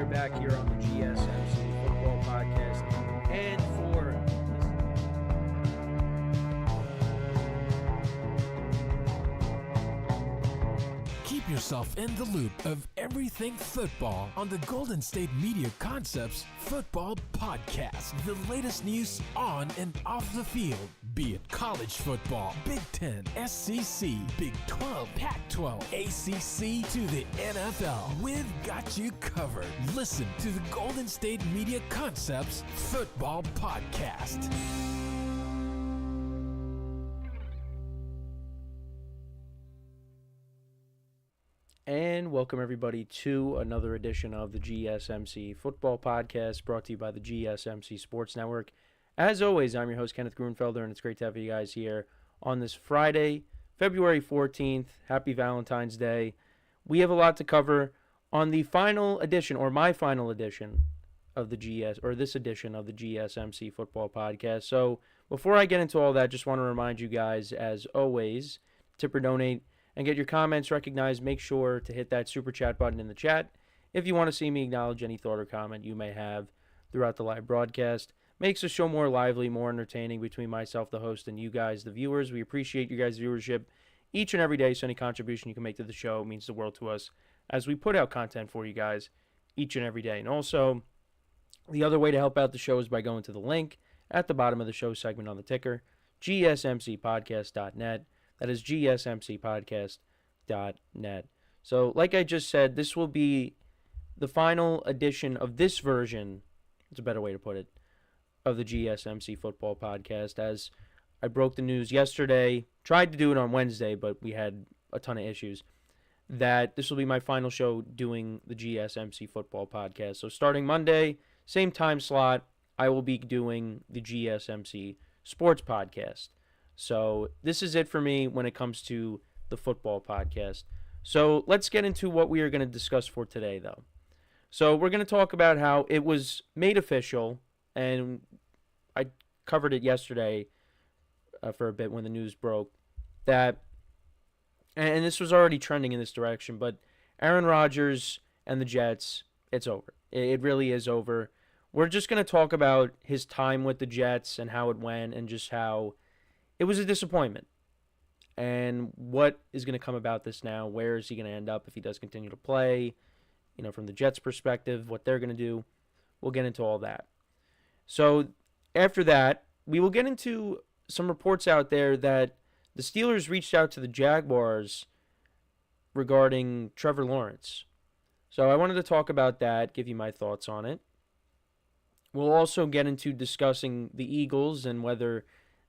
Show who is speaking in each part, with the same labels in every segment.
Speaker 1: are back here on the GSMC Football Podcast. And for
Speaker 2: keep yourself in the loop of everything football on the Golden State Media Concepts Football Podcast. The latest news on and off the field, be it college football, Big Ten, SEC, Big 12, Pac-12, ACC to the NFL. We've got you covered. Listen to the Golden State Media Concepts Football Podcast.
Speaker 1: And welcome everybody to another edition of the GSMC Football Podcast, brought to you by the GSMC Sports Network. As always, I'm your host, Kenneth Grunfelder, and it's great to have you guys here on this Friday, February 14th. Happy Valentine's Day. We have a lot to cover on the final edition, or my final edition of the this edition of the GSMC Football Podcast. So before I get into all that, just want to remind you guys, as always, tip or donate and get your comments recognized. Make sure to hit that super chat button in the chat if you want to see me acknowledge any thought or comment you may have throughout the live broadcast. Makes the show more lively, more entertaining between myself, the host, and you guys, the viewers. We appreciate you guys' viewership each and every day, so any contribution you can make to the show means the world to us as we put out content for you guys each and every day. And also, the other way to help out the show is by going to the link at the bottom of the show segment on the ticker, GSMCPodcast.net. That is GSMCPodcast.net. So, like I just said, this will be the final edition of this version, it's a better way to put it, of the GSMC Football Podcast, as I broke the news yesterday, tried to do it on Wednesday, but we had a ton of issues, that this will be my final show doing the GSMC Football Podcast. So starting Monday, same time slot, I will be doing the GSMC Sports Podcast. So this is it for me when it comes to the football podcast. So let's get into what we are going to discuss for today, though. So we're going to talk about how it was made official, and I covered it yesterday for a bit when the news broke, that, and this was already trending in this direction, but Aaron Rodgers and the Jets, it's over. It really is over. We're just going to talk about his time with the Jets and how it went, and just how it was a disappointment. And what is going to come about this now? Where is he going to end up if he does continue to play? You know, from the Jets' perspective, what they're going to do. We'll get into all that. So after that, we will get into some reports out there that the Steelers reached out to the Jaguars regarding Trevor Lawrence. So I wanted to talk about that, give you my thoughts on it. We'll also get into discussing the Eagles and whether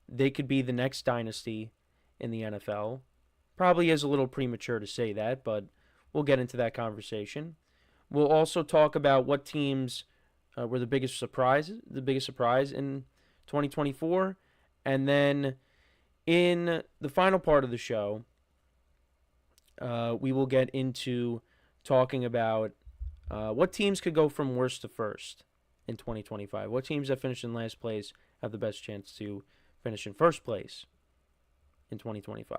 Speaker 1: they could be the next dynasty in the NFL. Probably is a little premature to say that, but we'll get into that conversation. We'll also talk about what teams were the biggest surprise in 2024. And then in the final part of the show, we will get into talking about what teams could go from worst to first in 2025. What teams that finished in last place have the best chance to finish in first place in 2025.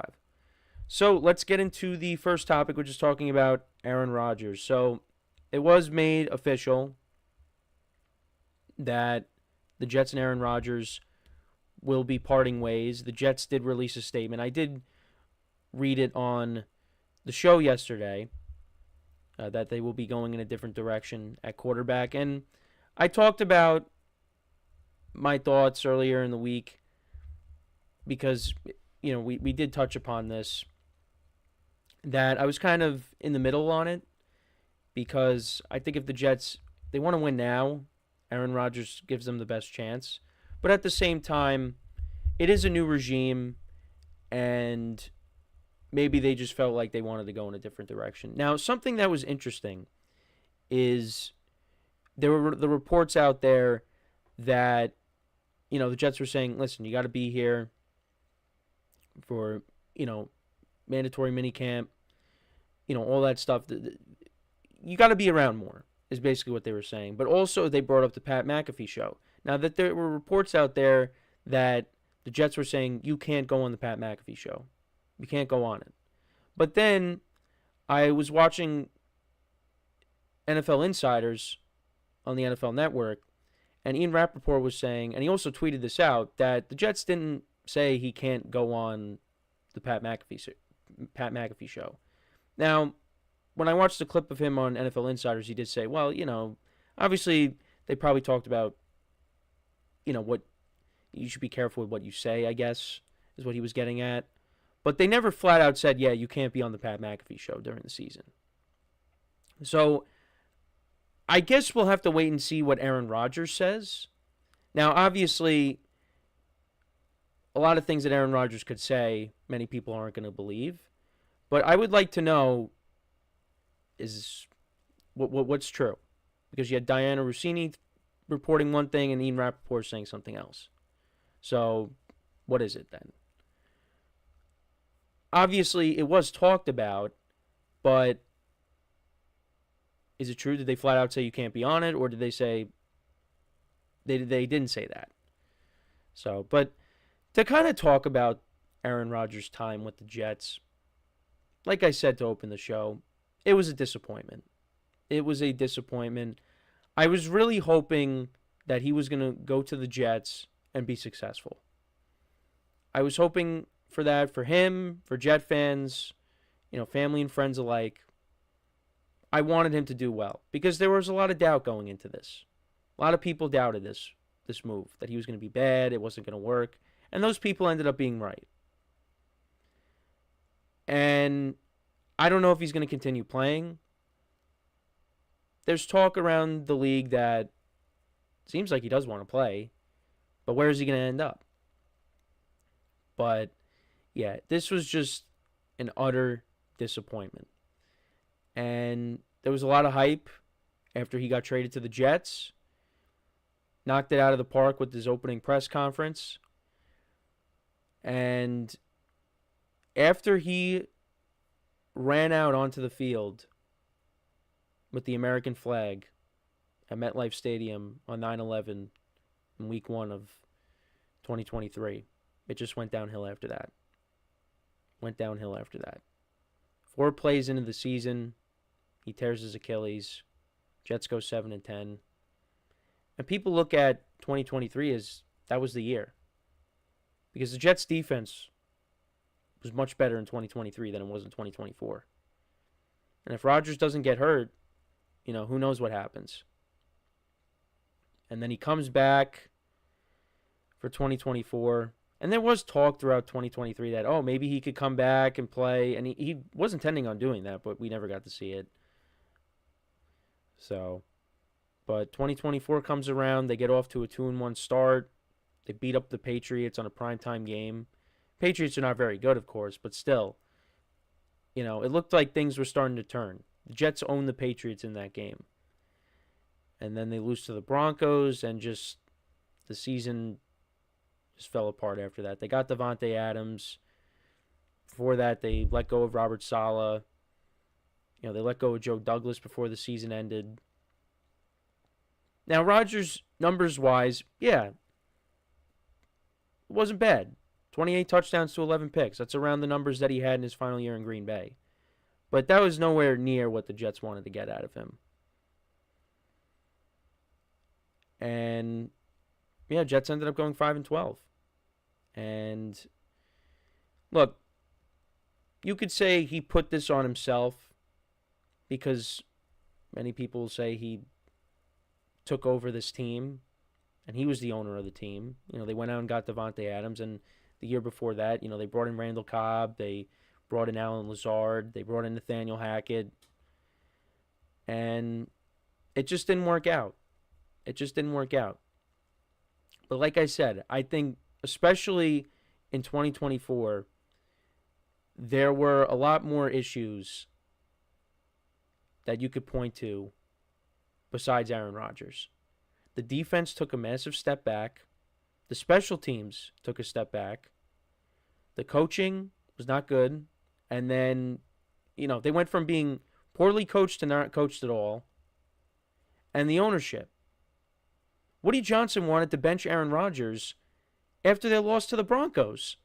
Speaker 1: So let's get into the first topic, which is talking about Aaron Rodgers. So it was made official that the Jets and Aaron Rodgers will be parting ways. The Jets did release a statement. I did read it on the show yesterday, that they will be going in a different direction at quarterback. And I talked about my thoughts earlier in the week, because, you know, we did touch upon this, that I was kind of in the middle on it, because I think if the Jets, they want to win now, Aaron Rodgers gives them the best chance. But at the same time, it is a new regime, and maybe they just felt like they wanted to go in a different direction. Now, something that was interesting is there were the reports out there that, you know, the Jets were saying, listen, you got to be here for, you know, mandatory minicamp, you know, all that stuff. You got to be around more, is basically what they were saying. But also they brought up the Pat McAfee show. Now, that there were reports out there that the Jets were saying, you can't go on the Pat McAfee show. You can't go on it. But then I was watching NFL Insiders on the NFL Network, and Ian Rappaport was saying, and he also tweeted this out, that the Jets didn't say he can't go on the Pat McAfee show. Now, when I watched the clip of him on NFL Insiders, he did say, well, obviously they probably talked about, what you should be careful with what you say, I guess, is what he was getting at. But they never flat out said, yeah, you can't be on the Pat McAfee show during the season. So I guess we'll have to wait and see what Aaron Rodgers says. Now, obviously, a lot of things that Aaron Rodgers could say, many people aren't going to believe. But I would like to know is what's true. Because you had Diana Rossini reporting one thing and Ian Rappaport saying something else. So what is it then? Obviously, it was talked about, but is it true? Did they flat out say you can't be on it, or did they say they didn't say that? So, but to kind of talk about Aaron Rodgers' time with the Jets, like I said to open the show, it was a disappointment. It was a disappointment. I was really hoping that he was going to go to the Jets and be successful. I was hoping for that for him, for Jet fans, family and friends alike. I wanted him to do well because there was a lot of doubt going into this. A lot of people doubted this move, that he was going to be bad, it wasn't going to work, and those people ended up being right. And I don't know if he's going to continue playing. There's talk around the league that seems like he does want to play, but where is he going to end up? But yeah, this was just an utter disappointment. And there was a lot of hype after he got traded to the Jets. Knocked it out of the park with his opening press conference. And after he ran out onto the field with the American flag at MetLife Stadium on 9/11 in week 1 of 2023, it just went downhill after that. 4 plays into the season, he tears his Achilles. Jets go 7-10. And people look at 2023 as that was the year. Because the Jets defense was much better in 2023 than it was in 2024. And if Rodgers doesn't get hurt, who knows what happens. And then he comes back for 2024. And there was talk throughout 2023 that, maybe he could come back and play. And he was intending on doing that, but we never got to see it. So, but 2024 comes around. They get off to a 2-1 start. They beat up the Patriots on a primetime game. Patriots are not very good, of course, but still, it looked like things were starting to turn. The Jets owned the Patriots in that game. And then they lose to the Broncos, and just the season just fell apart after that. They got Devontae Adams. Before that, they let go of Robert Saleh. They let go of Joe Douglas before the season ended. Now, Rodgers, numbers-wise, yeah, it wasn't bad. 28 touchdowns to 11 picks. That's around the numbers that he had in his final year in Green Bay. But that was nowhere near what the Jets wanted to get out of him. And, yeah, Jets ended up going 5-12. And, look, you could say he put this on himself because many people say he took over this team and he was the owner of the team. They went out and got Devontae Adams, and the year before that, they brought in Randall Cobb, they brought in Alan Lazard, they brought in Nathaniel Hackett, and it just didn't work out. But like I said, I think especially in 2024, there were a lot more issues that you could point to besides Aaron Rodgers. The defense took a massive step back. The special teams took a step back. The coaching was not good. And then, they went from being poorly coached to not coached at all. And the ownership. Woody Johnson wanted to bench Aaron Rodgers after they lost to the Broncos.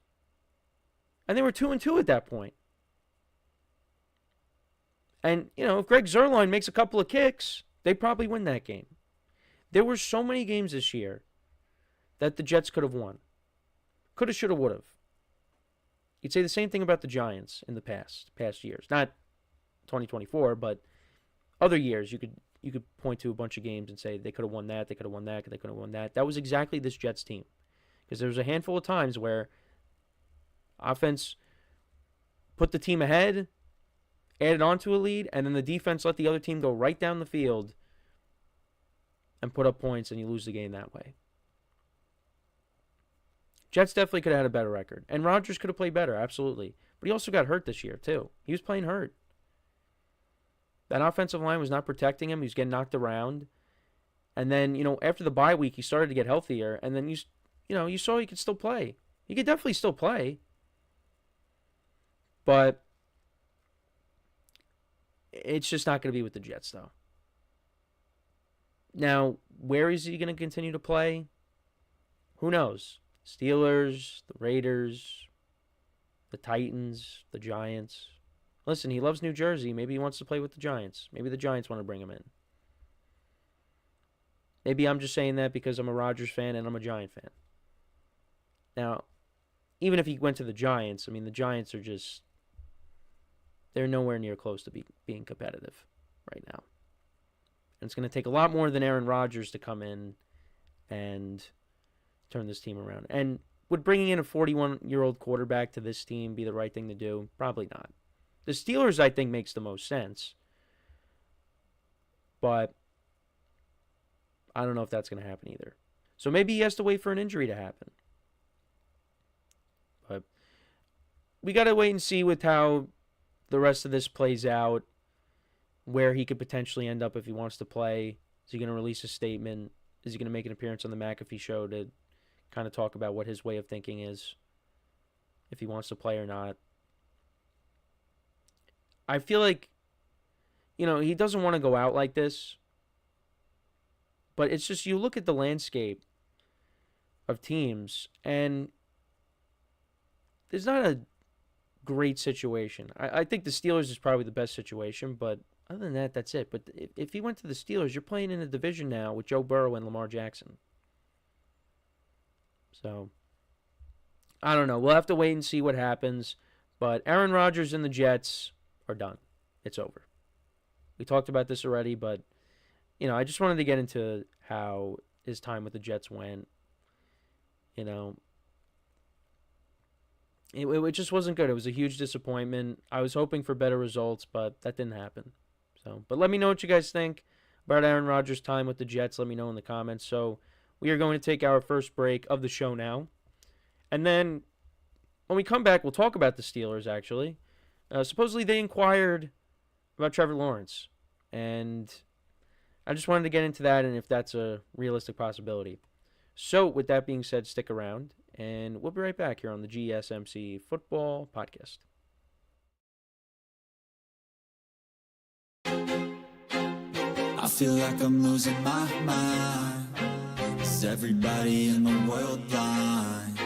Speaker 1: And they were 2-2 at that point. And, if Greg Zuerlein makes a couple of kicks, they probably win that game. There were so many games this year that the Jets could have won. Coulda, shoulda, would have. You'd say the same thing about the Giants in the past years. Not 2024, but other years. You could point to a bunch of games and say they could have won that, they could have won that, they could have won that. That was exactly this Jets team. Because there was a handful of times where offense put the team ahead, added on to a lead, and then the defense let the other team go right down the field and put up points, and you lose the game that way. Jets definitely could have had a better record. And Rodgers could have played better, absolutely. But he also got hurt this year, too. He was playing hurt. That offensive line was not protecting him. He was getting knocked around. And then, after the bye week, he started to get healthier. And then, you saw he could still play. He could definitely still play. But it's just not going to be with the Jets, though. Now, where is he going to continue to play? Who knows? Steelers, the Raiders, the Titans, the Giants. Listen, he loves New Jersey. Maybe he wants to play with the Giants. Maybe the Giants want to bring him in. Maybe I'm just saying that because I'm a Rodgers fan and I'm a Giant fan. Now, even if he went to the Giants, the Giants are just... they're nowhere near close to being competitive right now. And it's going to take a lot more than Aaron Rodgers to come in and turn this team around. And would bringing in a 41-year-old quarterback to this team be the right thing to do? Probably not. The Steelers, I think, makes the most sense. But I don't know if that's going to happen either. So maybe he has to wait for an injury to happen. But we got to wait and see with how the rest of this plays out, where he could potentially end up if he wants to play. Is he going to release a statement? Is he going to make an appearance on the McAfee show to kind of talk about what his way of thinking is, if he wants to play or not? I feel like, he doesn't want to go out like this, but it's just, you look at the landscape of teams, and there's not a great situation. I think the Steelers is probably the best situation, but other than that, that's it. But if he went to the Steelers, you're playing in a division now with Joe Burrow and Lamar Jackson. So, I don't know. We'll have to wait and see what happens. But Aaron Rodgers and the Jets are done. It's over. We talked about this already, but, I just wanted to get into how his time with the Jets went. It just wasn't good. It was a huge disappointment. I was hoping for better results, but that didn't happen. But let me know what you guys think about Aaron Rodgers' time with the Jets. Let me know in the comments. So we are going to take our first break of the show now. And then when we come back, we'll talk about the Steelers, actually. Supposedly they inquired about Trevor Lawrence. And I just wanted to get into that and if that's a realistic possibility. So with that being said, stick around. And we'll be right back here on the GSMC Football Podcast.
Speaker 3: I feel like I'm losing my mind. Is everybody in the world blind?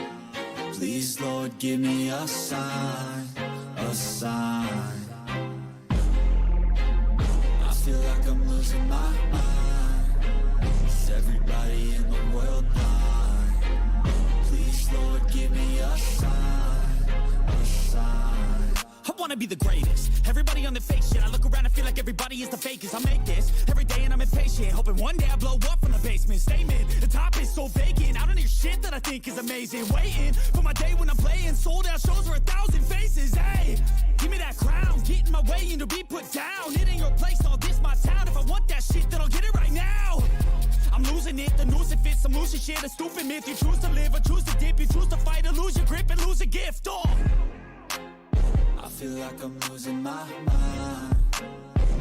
Speaker 3: Please, Lord, give me a sign, a sign. I feel like I'm losing my mind. Is everybody in the world blind? Please, Lord, give me a sign, a sign.
Speaker 4: I wanna be the greatest. Everybody on the fake shit. I look around and feel like everybody is the fakest. I make this every day and I'm impatient, hoping one day I blow up from the basement. Statement, the top is so vacant. I don't hear shit that I think is amazing. Waiting for my day when I'm playing sold out shows for 1,000 faces. Hey, give me that crown, get in my way and to be put down. It ain't your place, all this my town. If I want that shit, then I'll get it right now. I'm losing it, the noose it fits, some losing shit, a stupid myth. You choose to live or choose to dip, you choose to fight or lose your grip and lose a gift. Oh.
Speaker 3: I feel like I'm losing my mind.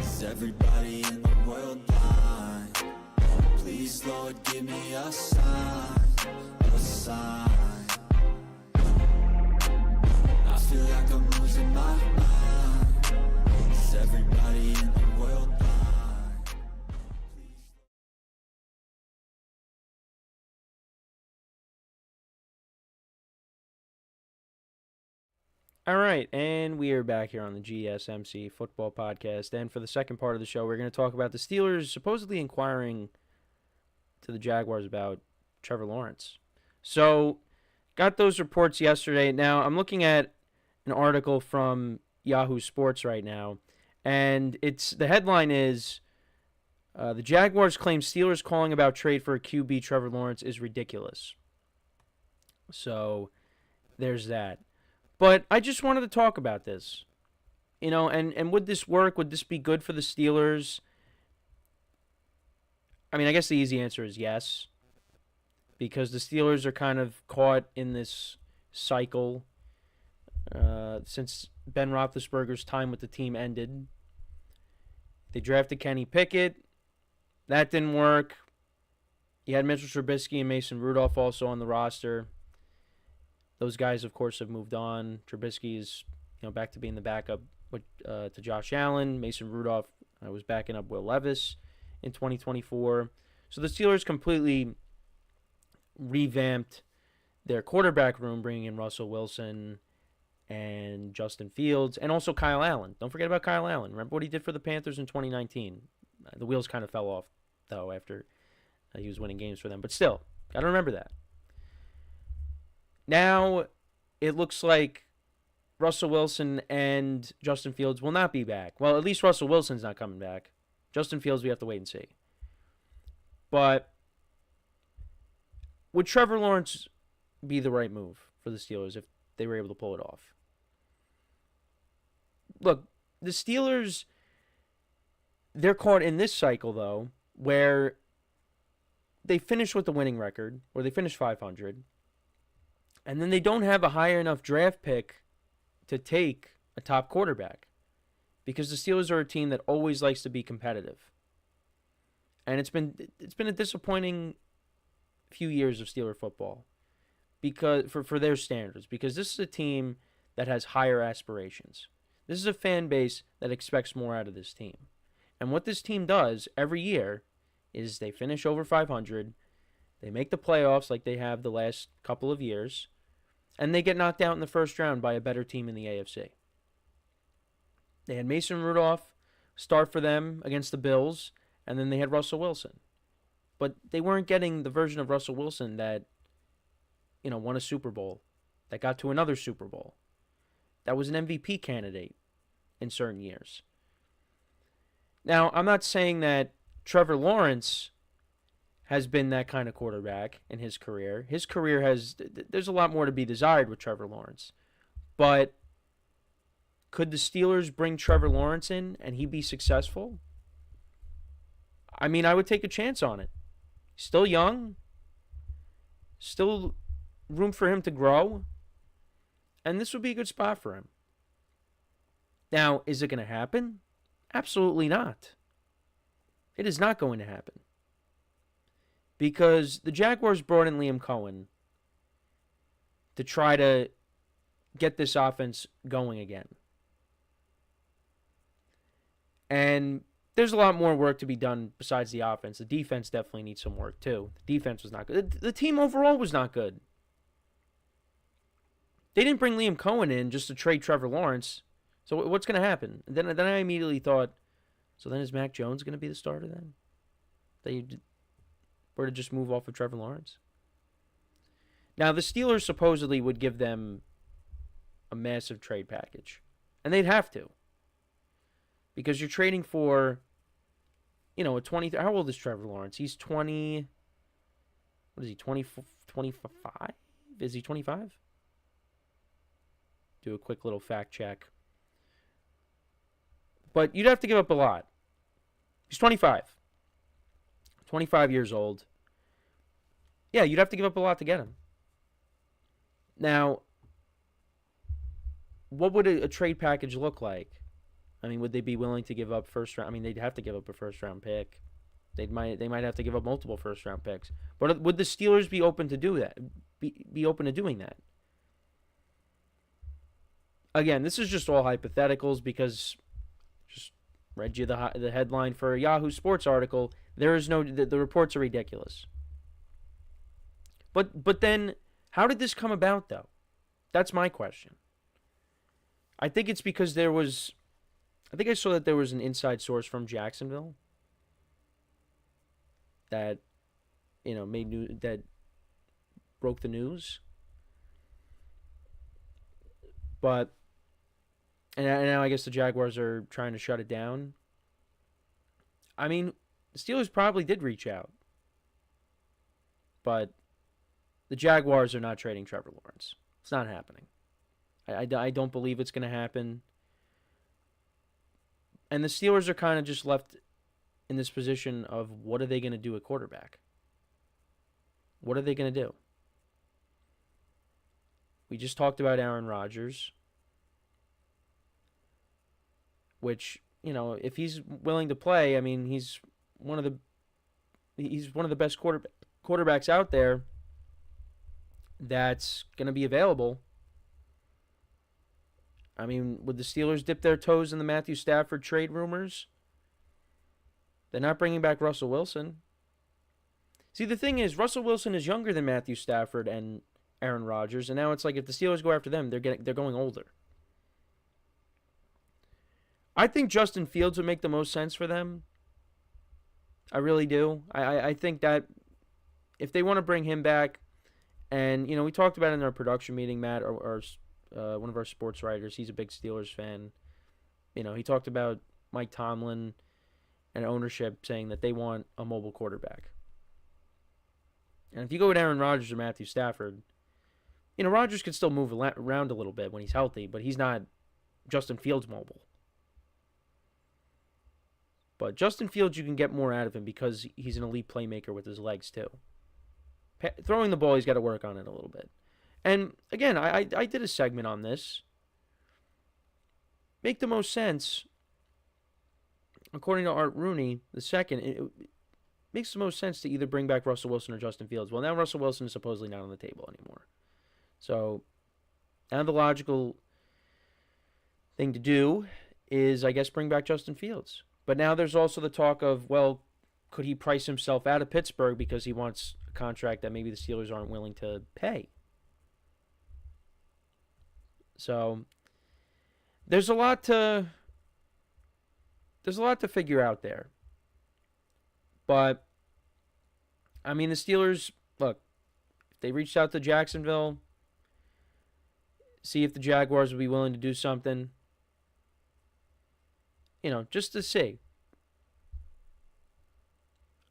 Speaker 3: Is everybody in the world blind? Please, Lord, give me a sign, a sign. I feel like I'm losing my mind. Is everybody in the world blind?
Speaker 1: All right, and we are back here on the GSMC Football Podcast. And for the second part of the show, we're going to talk about the Steelers supposedly inquiring to the Jaguars about Trevor Lawrence. So, got those reports yesterday. Now, I'm looking at an article from Yahoo Sports right now, and the headline is, the Jaguars claim Steelers calling about trade for a QB Trevor Lawrence is ridiculous. So, there's that. But I just wanted to talk about this. And would this work? Would this be good for the Steelers? I mean, I guess the easy answer is yes. Because the Steelers are kind of caught in this cycle since Ben Roethlisberger's time with the team ended. They drafted Kenny Pickett. That didn't work. You had Mitchell Trubisky and Mason Rudolph also on the roster. Those guys, of course, have moved on. Trubisky is back to being the backup to Josh Allen. Mason Rudolph was backing up Will Levis in 2024. So the Steelers completely revamped their quarterback room, bringing in Russell Wilson and Justin Fields, and also Kyle Allen. Don't forget about Kyle Allen. Remember what he did for the Panthers in 2019? The wheels kind of fell off, though, after he was winning games for them. But still, got to remember that. Now, it looks like Russell Wilson and Justin Fields will not be back. Well, at least Russell Wilson's not coming back. Justin Fields, we have to wait and see. But would Trevor Lawrence be the right move for the Steelers if they were able to pull it off? Look, the Steelers, they're caught in this cycle, though, where they finish with the winning record, or they finish 500, and then they don't have a high enough draft pick to take a top quarterback, because the Steelers are a team that always likes to be competitive. And it's been a disappointing few years of Steeler football because for their standards, because this is a team that has higher aspirations. This is a fan base that expects more out of this team. And what this team does every year is they finish over 500, they make the playoffs like they have the last couple of years, and they get knocked out in the first round by a better team in the AFC. They had Mason Rudolph start for them against the Bills, and then they had Russell Wilson. But they weren't getting the version of Russell Wilson that, won a Super Bowl, that got to another Super Bowl, that was an MVP candidate in certain years. Now, I'm not saying that Trevor Lawrence has been that kind of quarterback in his career. His career there's a lot more to be desired with Trevor Lawrence. But could the Steelers bring Trevor Lawrence in and he be successful? I mean, I would take a chance on it. Still young. Still room for him to grow. And this would be a good spot for him. Now, is it going to happen? Absolutely not. It is not going to happen. Because the Jaguars brought in Liam Cohen to try to get this offense going again. And there's a lot more work to be done besides the offense. The defense definitely needs some work too. The defense was not good. The team overall was not good. They didn't bring Liam Cohen in just to trade Trevor Lawrence. So what's going to happen? Then I immediately thought, so then is Mac Jones going to be the starter then? They were to just move off of Trevor Lawrence? Now, the Steelers supposedly would give them a massive trade package. And they'd have to. Because you're trading for, a 20... How old is Trevor Lawrence? He's 20... What is he, 25? Is he 25? Do a quick little fact check. But you'd have to give up a lot. He's 25. 25 years old. Yeah, you'd have to give up a lot to get him. Now, what would a trade package look like? I mean, would they be willing to give up first round? I mean, they'd have to give up a first round pick. They might have to give up multiple first round picks. But would the Steelers be open to do that? Be open to doing that? Again, this is just all hypotheticals because just read you the headline for a Yahoo Sports article. There is the reports are ridiculous. But then how did this come about though? That's my question. I think it's because I think I saw that there was an inside source from Jacksonville that that broke the news. But and now I guess the Jaguars are trying to shut it down. I mean, the Steelers probably did reach out, but the Jaguars are not trading Trevor Lawrence. It's not happening. I don't believe it's going to happen. And the Steelers are kind of just left in this position of what are they going to do at quarterback? What are they going to do? We just talked about Aaron Rodgers, which, if he's willing to play, I mean, he's one of the best quarterbacks out there that's going to be available. I mean, would the Steelers dip their toes in the Matthew Stafford trade rumors? They're not bringing back Russell Wilson. See, the thing is, Russell Wilson is younger than Matthew Stafford and Aaron Rodgers, and now it's like if the Steelers go after them, they're going older. I think Justin Fields would make the most sense for them. I really do. I think that if they want to bring him back, and we talked about it in our production meeting, Matt, or one of our sports writers, he's a big Steelers fan. He talked about Mike Tomlin and ownership saying that they want a mobile quarterback. And if you go with Aaron Rodgers or Matthew Stafford, Rodgers could still move around a little bit when he's healthy, but he's not Justin Fields mobile. But Justin Fields, you can get more out of him because he's an elite playmaker with his legs too. Throwing the ball, he's got to work on it a little bit. And again, I did a segment on this. Make the most sense, according to Art Rooney, the second, it makes the most sense to either bring back Russell Wilson or Justin Fields. Well, now Russell Wilson is supposedly not on the table anymore. So now the logical thing to do is, I guess, bring back Justin Fields. But now there's also the talk of, well, could he price himself out of Pittsburgh because he wants a contract that maybe the Steelers aren't willing to pay? So there's a lot to figure out there. But I mean, the Steelers, look, if they reached out to Jacksonville, see if the Jaguars would be willing to do something, just to see.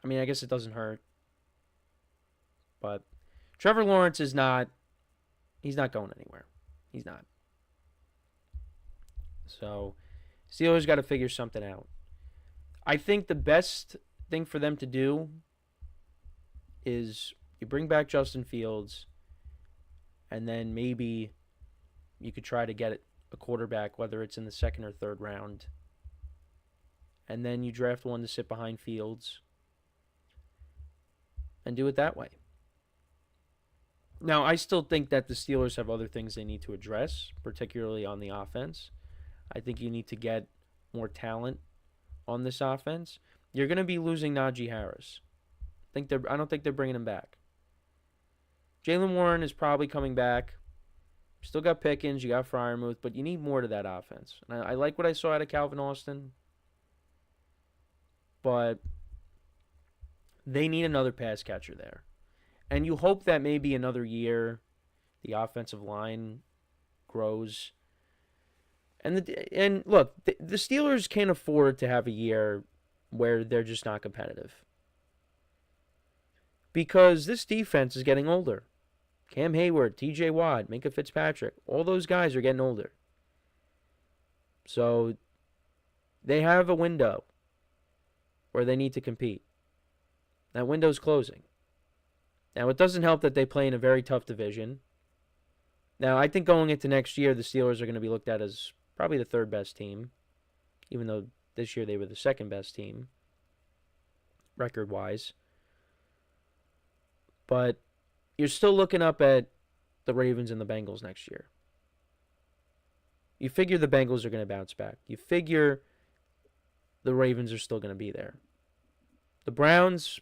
Speaker 1: I mean, I guess it doesn't hurt. But Trevor Lawrence he's not going anywhere. He's not. So, Steelers got to figure something out. I think the best thing for them to do is you bring back Justin Fields, and then maybe you could try to get a quarterback, whether it's in the second or third round, and then you draft one to sit behind Fields and do it that way. Now, I still think that the Steelers have other things they need to address, particularly on the offense. I think you need to get more talent on this offense. You're going to be losing Najee Harris. I don't think they're bringing him back. Jaylen Warren is probably coming back. Still got Pickens, you got Freiermuth, but you need more to that offense. And I like what I saw out of Calvin Austin, but they need another pass catcher there. And you hope that maybe another year the offensive line grows. And look, the Steelers can't afford to have a year where they're just not competitive. Because this defense is getting older. Cam Hayward, TJ Watt, Minkah Fitzpatrick, all those guys are getting older. So they have a window where they need to compete. That window's closing. Now, it doesn't help that they play in a very tough division. Now, I think going into next year, the Steelers are going to be looked at as probably the third best team, even though this year they were the second best team, record-wise. But you're still looking up at the Ravens and the Bengals next year. You figure the Bengals are going to bounce back. You figure the Ravens are still going to be there. The Browns,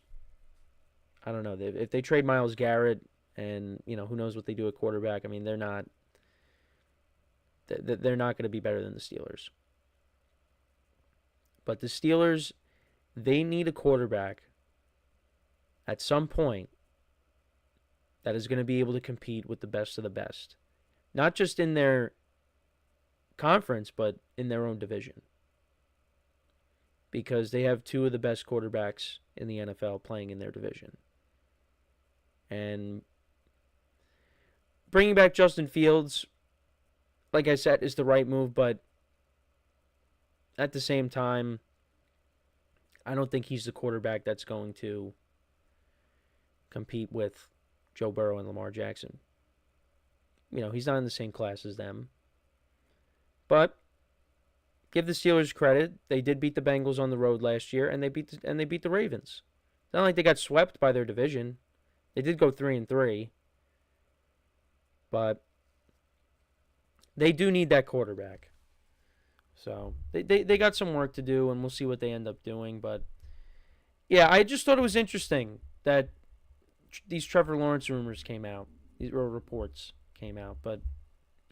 Speaker 1: I don't know. If they trade Myles Garrett and, who knows what they do at quarterback, I mean, they're not going to be better than the Steelers. But the Steelers, they need a quarterback at some point that is going to be able to compete with the best of the best. Not just in their conference, but in their own division. Because they have two of the best quarterbacks in the NFL playing in their division. And bringing back Justin Fields, like I said, is the right move, but at the same time, I don't think he's the quarterback that's going to compete with Joe Burrow and Lamar Jackson. He's not in the same class as them. But give the Steelers credit. They did beat the Bengals on the road last year, and they beat the Ravens. It's not like they got swept by their division. They did go 3-3. But they do need that quarterback. So they got some work to do, and we'll see what they end up doing. But, yeah, I just thought it was interesting that these Trevor Lawrence rumors came out, or reports came out. But,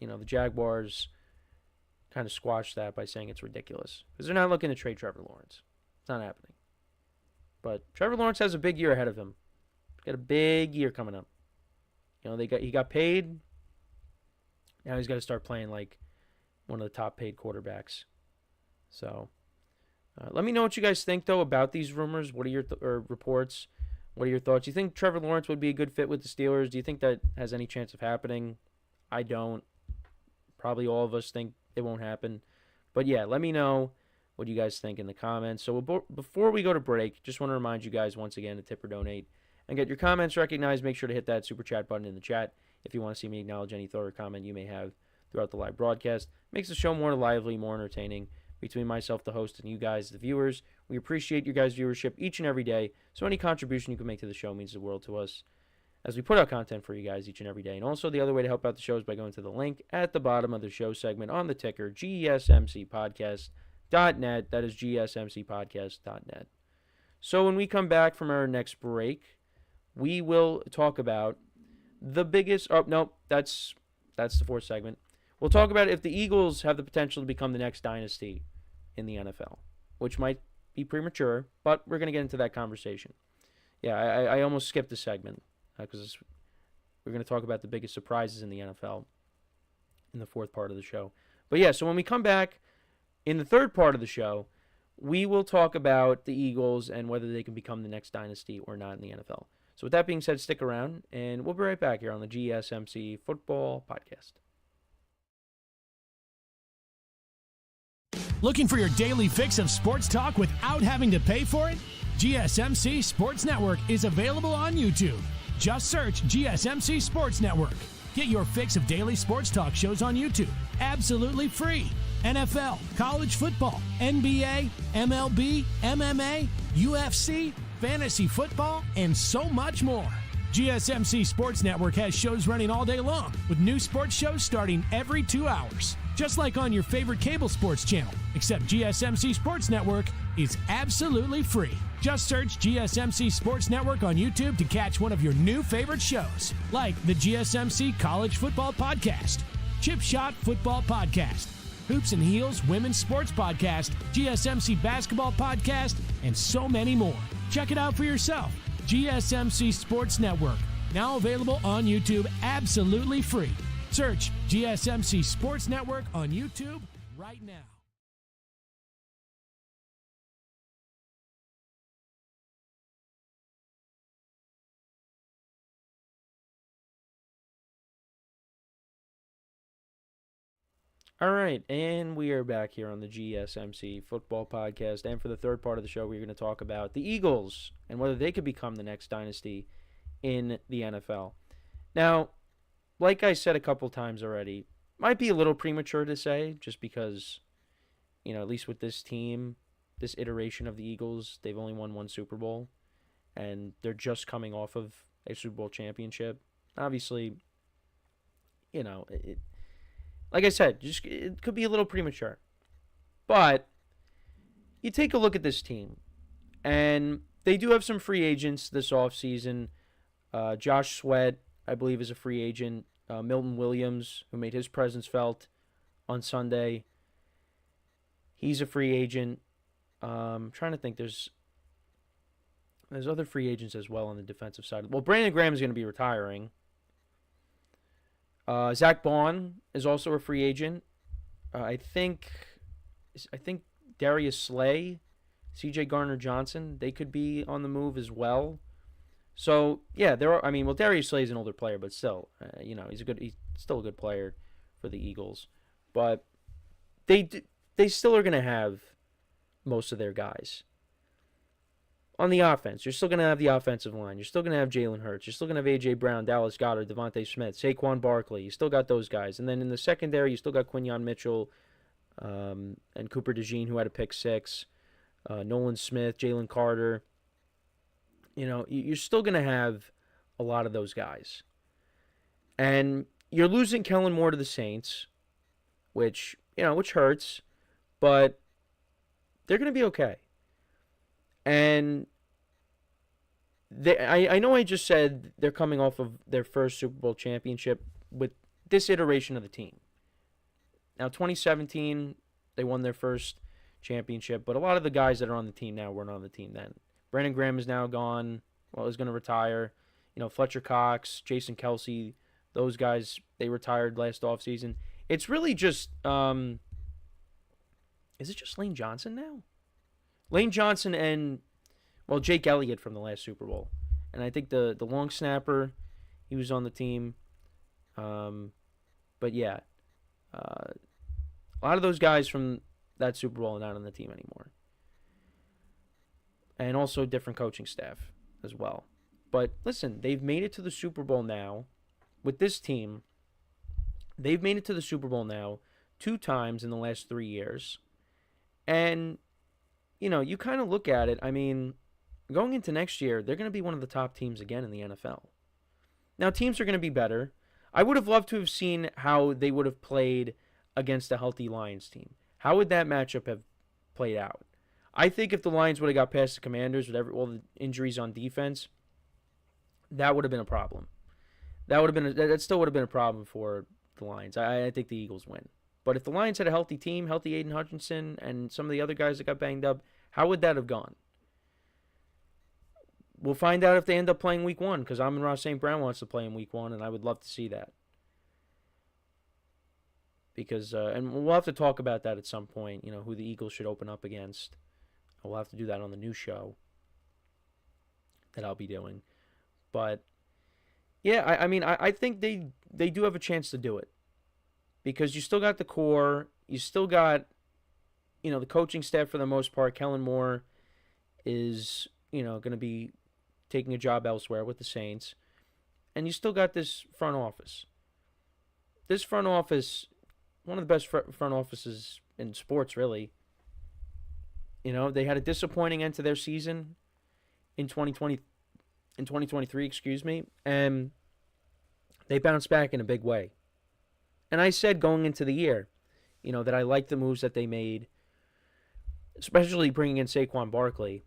Speaker 1: the Jaguars kind of squashed that by saying it's ridiculous. Because they're not looking to trade Trevor Lawrence. It's not happening. But Trevor Lawrence has a big year ahead of him. He's got a big year coming up. He got paid. Now he's got to start playing like one of the top paid quarterbacks. So, let me know what you guys think, though, about these rumors. What are your reports? What are your thoughts? Do you think Trevor Lawrence would be a good fit with the Steelers? Do you think that has any chance of happening? I don't. Probably all of us think it won't happen. But, yeah, let me know what you guys think in the comments. So, before we go to break, just want to remind you guys once again to tip or donate and get your comments recognized. Make sure to hit that super chat button in the chat if you want to see me acknowledge any thought or comment you may have throughout the live broadcast. Makes the show more lively, more entertaining between myself, the host, and you guys, the viewers. We appreciate your guys' viewership each and every day, so any contribution you can make to the show means the world to us as we put out content for you guys each and every day. And also, the other way to help out the show is by going to the link at the bottom of the show segment on the ticker, GSMCPodcast.net. That is GSMCPodcast.net. So when we come back from our next break, we will talk about the biggest... Oh, no, that's the fourth segment. We'll talk about if the Eagles have the potential to become the next dynasty in the NFL, which might be premature, but we're going to get into that conversation. Yeah, I almost skipped a segment because we're going to talk about the biggest surprises in the NFL in the fourth part of the show. But yeah, so when we come back in the third part of the show, we will talk about the Eagles and whether they can become the next dynasty or not in the NFL. So with that being said, stick around, and we'll be right back here on the GSMC Football Podcast.
Speaker 2: Looking for your daily fix of sports talk without having to pay for it? GSMC Sports Network is available on YouTube. Just search GSMC Sports Network. Get your fix of daily sports talk shows on YouTube, absolutely free. NFL, college football, NBA, MLB, MMA, UFC, fantasy football, and so much more. GSMC Sports Network has shows running all day long, with new sports shows starting every 2 hours. Just like on your favorite cable sports channel, except GSMC Sports Network is absolutely free. Just search GSMC Sports Network on YouTube to catch one of your new favorite shows, like the GSMC College Football Podcast, Chip Shot Football Podcast, Hoops and Heels Women's Sports Podcast, GSMC Basketball Podcast, and so many more. Check it out for yourself. GSMC Sports Network, now available on YouTube absolutely free. Search GSMC Sports Network on YouTube right now.
Speaker 1: All right, and we are back here on the GSMC Football Podcast. And for the third part of the show, we're going to talk about the Eagles and whether they could become the next dynasty in the NFL. Now, like I said a couple times already, might be a little premature to say just because, at least with this team, this iteration of the Eagles, they've only won one Super Bowl, and they're just coming off of a Super Bowl championship. Obviously, like I said, it could be a little premature. But you take a look at this team, and they do have some free agents this offseason. Josh Sweat, I believe, is a free agent. Milton Williams, who made his presence felt on Sunday, he's a free agent. I'm trying to think. There's There's other free agents as well on the defensive side. Well, Brandon Graham is going to be retiring. Zach Bond is also a free agent. I think Darius Slay, C.J. Gardner-Johnson, they could be on the move as well. So yeah, there are. I mean, well, Darius Slay is an older player, but still, he's still a good player for the Eagles. But they still are going to have most of their guys. On the offense, you're still going to have the offensive line. You're still going to have Jalen Hurts. You're still going to have A.J. Brown, Dallas Goedert, Devontae Smith, Saquon Barkley. You still got those guys. And then in the secondary, you still got Quinyon Mitchell and Cooper DeJean, who had a pick six. Nolan Smith, Jalen Carter. You're still going to have a lot of those guys. And you're losing Kellen Moore to the Saints, which hurts, but they're going to be okay. And I know I just said they're coming off of their first Super Bowl championship with this iteration of the team. Now, 2017, they won their first championship, but a lot of the guys that are on the team now weren't on the team then. Brandon Graham is now gone. Well, he's going to retire. Fletcher Cox, Jason Kelsey, those guys, they retired last offseason. It's really just, is it just Lane Johnson now? Lane Johnson and, Jake Elliott from the last Super Bowl. And I think the long snapper, he was on the team. But yeah, a lot of those guys from that Super Bowl are not on the team anymore. And also different coaching staff as well. But listen, they've made it to the Super Bowl now. With this team, they've made it to the Super Bowl now 2 times in the last 3 years. And you kind of look at it, I mean, going into next year, they're going to be one of the top teams again in the NFL. Now, teams are going to be better. I would have loved to have seen how they would have played against a healthy Lions team. How would that matchup have played out? I think if the Lions would have got past the Commanders with all the injuries on defense, that would have been a problem. That still would have been a problem for the Lions. I think the Eagles win. But if the Lions had a healthy team, healthy Aiden Hutchinson, and some of the other guys that got banged up, how would that have gone? We'll find out if they end up playing Week 1, because Amon-Ra St. Brown wants to play in Week 1, and I would love to see that. Because, and we'll have to talk about that at some point, who the Eagles should open up against. We'll have to do that on the new show that I'll be doing. But, yeah, I think they do have a chance to do it. Because you still got the core, you still got, the coaching staff for the most part. Kellen Moore is, going to be taking a job elsewhere with the Saints. And you still got this front office. This front office, one of the best front offices in sports, really. They had a disappointing end to their season in 2023, and they bounced back in a big way. And I said going into the year, that I liked the moves that they made, especially bringing in Saquon Barkley.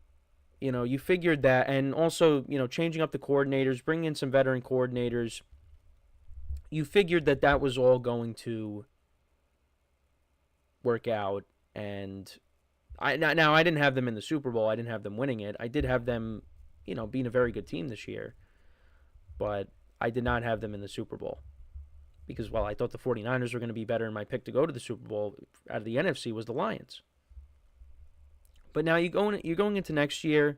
Speaker 1: You figured that, and also, changing up the coordinators, bringing in some veteran coordinators. You figured that was all going to work out. And I didn't have them in the Super Bowl. I didn't have them winning it. I did have them, being a very good team this year. But I did not have them in the Super Bowl. Because, I thought the 49ers were going to be better, and my pick to go to the Super Bowl out of the NFC was the Lions. But now you're going into next year,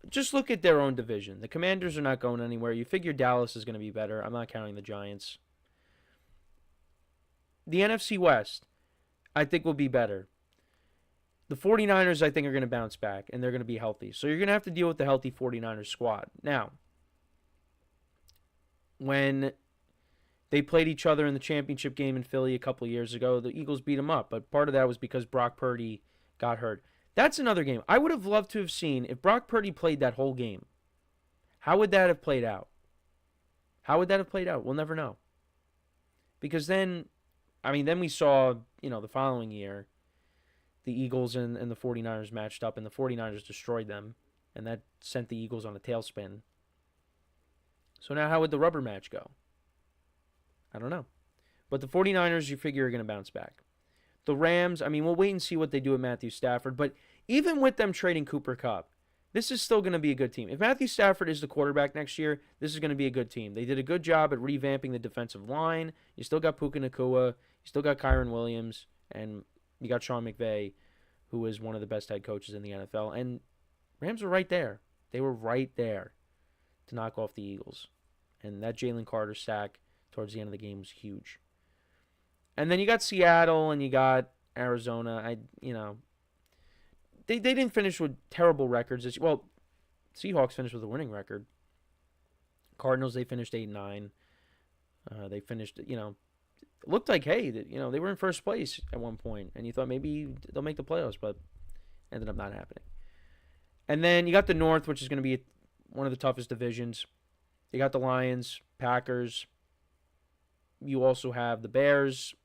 Speaker 1: just look at their own division. The Commanders are not going anywhere. You figure Dallas is going to be better. I'm not counting the Giants. The NFC West, I think, will be better. The 49ers, I think, are going to bounce back, and they're going to be healthy. So you're going to have to deal with the healthy 49ers squad. Now, when they played each other in the championship game in Philly a couple of years ago, the Eagles beat them up, but part of that was because Brock Purdy got hurt. That's another game. I would have loved to have seen if Brock Purdy played that whole game. How would that have played out? We'll never know. Because then we saw, the following year, the Eagles and the 49ers matched up, and the 49ers destroyed them, and that sent the Eagles on a tailspin. So now how would the rubber match go? I don't know. But the 49ers, you figure, are going to bounce back. The Rams, we'll wait and see what they do with Matthew Stafford. But even with them trading Cooper Kupp, this is still going to be a good team. If Matthew Stafford is the quarterback next year, this is going to be a good team. They did a good job at revamping the defensive line. You still got Puka Nacua. You still got Kyron Williams. And you got Sean McVay, who is one of the best head coaches in the NFL. And Rams were right there. They were right there to knock off the Eagles. And that Jalen Carter sack towards the end of the game was huge. And then you got Seattle and you got Arizona. They didn't finish with terrible records. Well, Seahawks finished with a winning record. Cardinals, they finished 8-9. They finished, it looked like, hey, they were in first place at one point, and you thought maybe they'll make the playoffs, but ended up not happening. And then you got the North, which is going to be one of the toughest divisions. You got the Lions, Packers. You also have the Bears.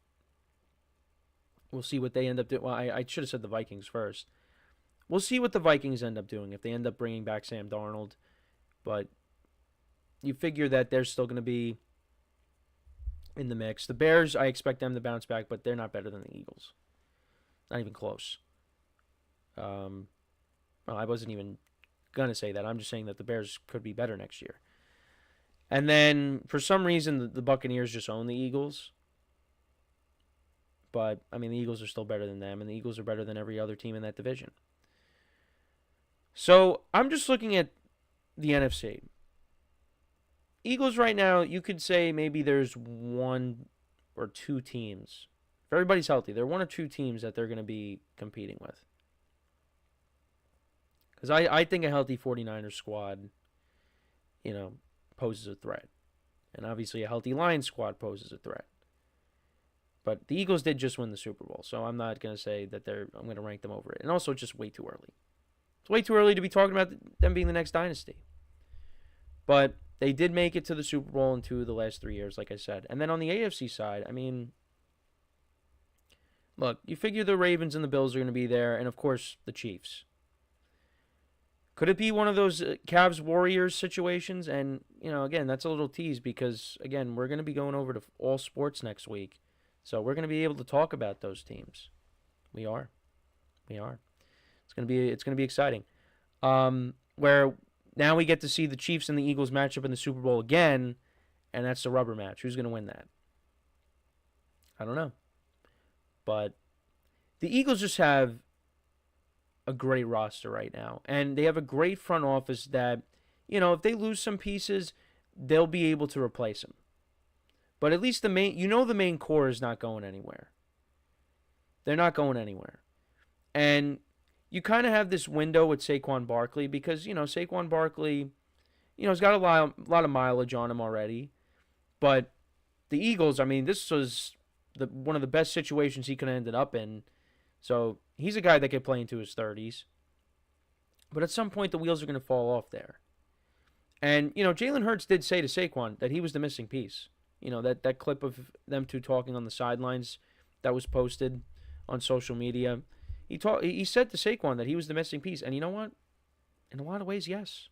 Speaker 1: We'll see what they end up doing. Well, I should have said the Vikings first. We'll see what the Vikings end up doing, if they end up bringing back Sam Darnold. But you figure that they're still going to be in the mix. The Bears, I expect them to bounce back, but they're not better than the Eagles. Not even close. Well, I wasn't even going to say that. I'm just saying that the Bears could be better next year. And then, for some reason, the Buccaneers just own the Eagles. But, the Eagles are still better than them, and the Eagles are better than every other team in that division. So, I'm just looking at the NFC. Eagles right now, you could say maybe there's one or two teams. If everybody's healthy, there are one or two teams that they're going to be competing with. Because I think a healthy 49ers squad, poses a threat. And obviously a healthy Lions squad poses a threat. But the Eagles did just win the Super Bowl, so I'm not going to say that I'm going to rank them over it. And also, it's just way too early. It's way too early to be talking about them being the next dynasty. But they did make it to the Super Bowl in 2 of the last 3 years, like I said. And then on the AFC side, look, you figure the Ravens and the Bills are going to be there, and of course, the Chiefs. Could it be one of those Cavs-Warriors situations? And, again, that's a little tease because, again, we're going to be going over to all sports next week. So we're going to be able to talk about those teams. We are. It's going to be exciting. Where now we get to see the Chiefs and the Eagles match up in the Super Bowl again, and that's the rubber match. Who's going to win that? I don't know. But the Eagles just have a great roster right now, and they have a great front office that, if they lose some pieces, they'll be able to replace them. But at least the main core is not going anywhere. They're not going anywhere. And you kind of have this window with Saquon Barkley because, Saquon Barkley, he's got a lot of mileage on him already. But the Eagles, this was one of the best situations he could have ended up in. So he's a guy that could play into his 30s. But at some point, the wheels are going to fall off there. And, Jalen Hurts did say to Saquon that he was the missing piece. That clip of them two talking on the sidelines that was posted on social media. He said to Saquon that he was the missing piece. And you know what? In a lot of ways, yes.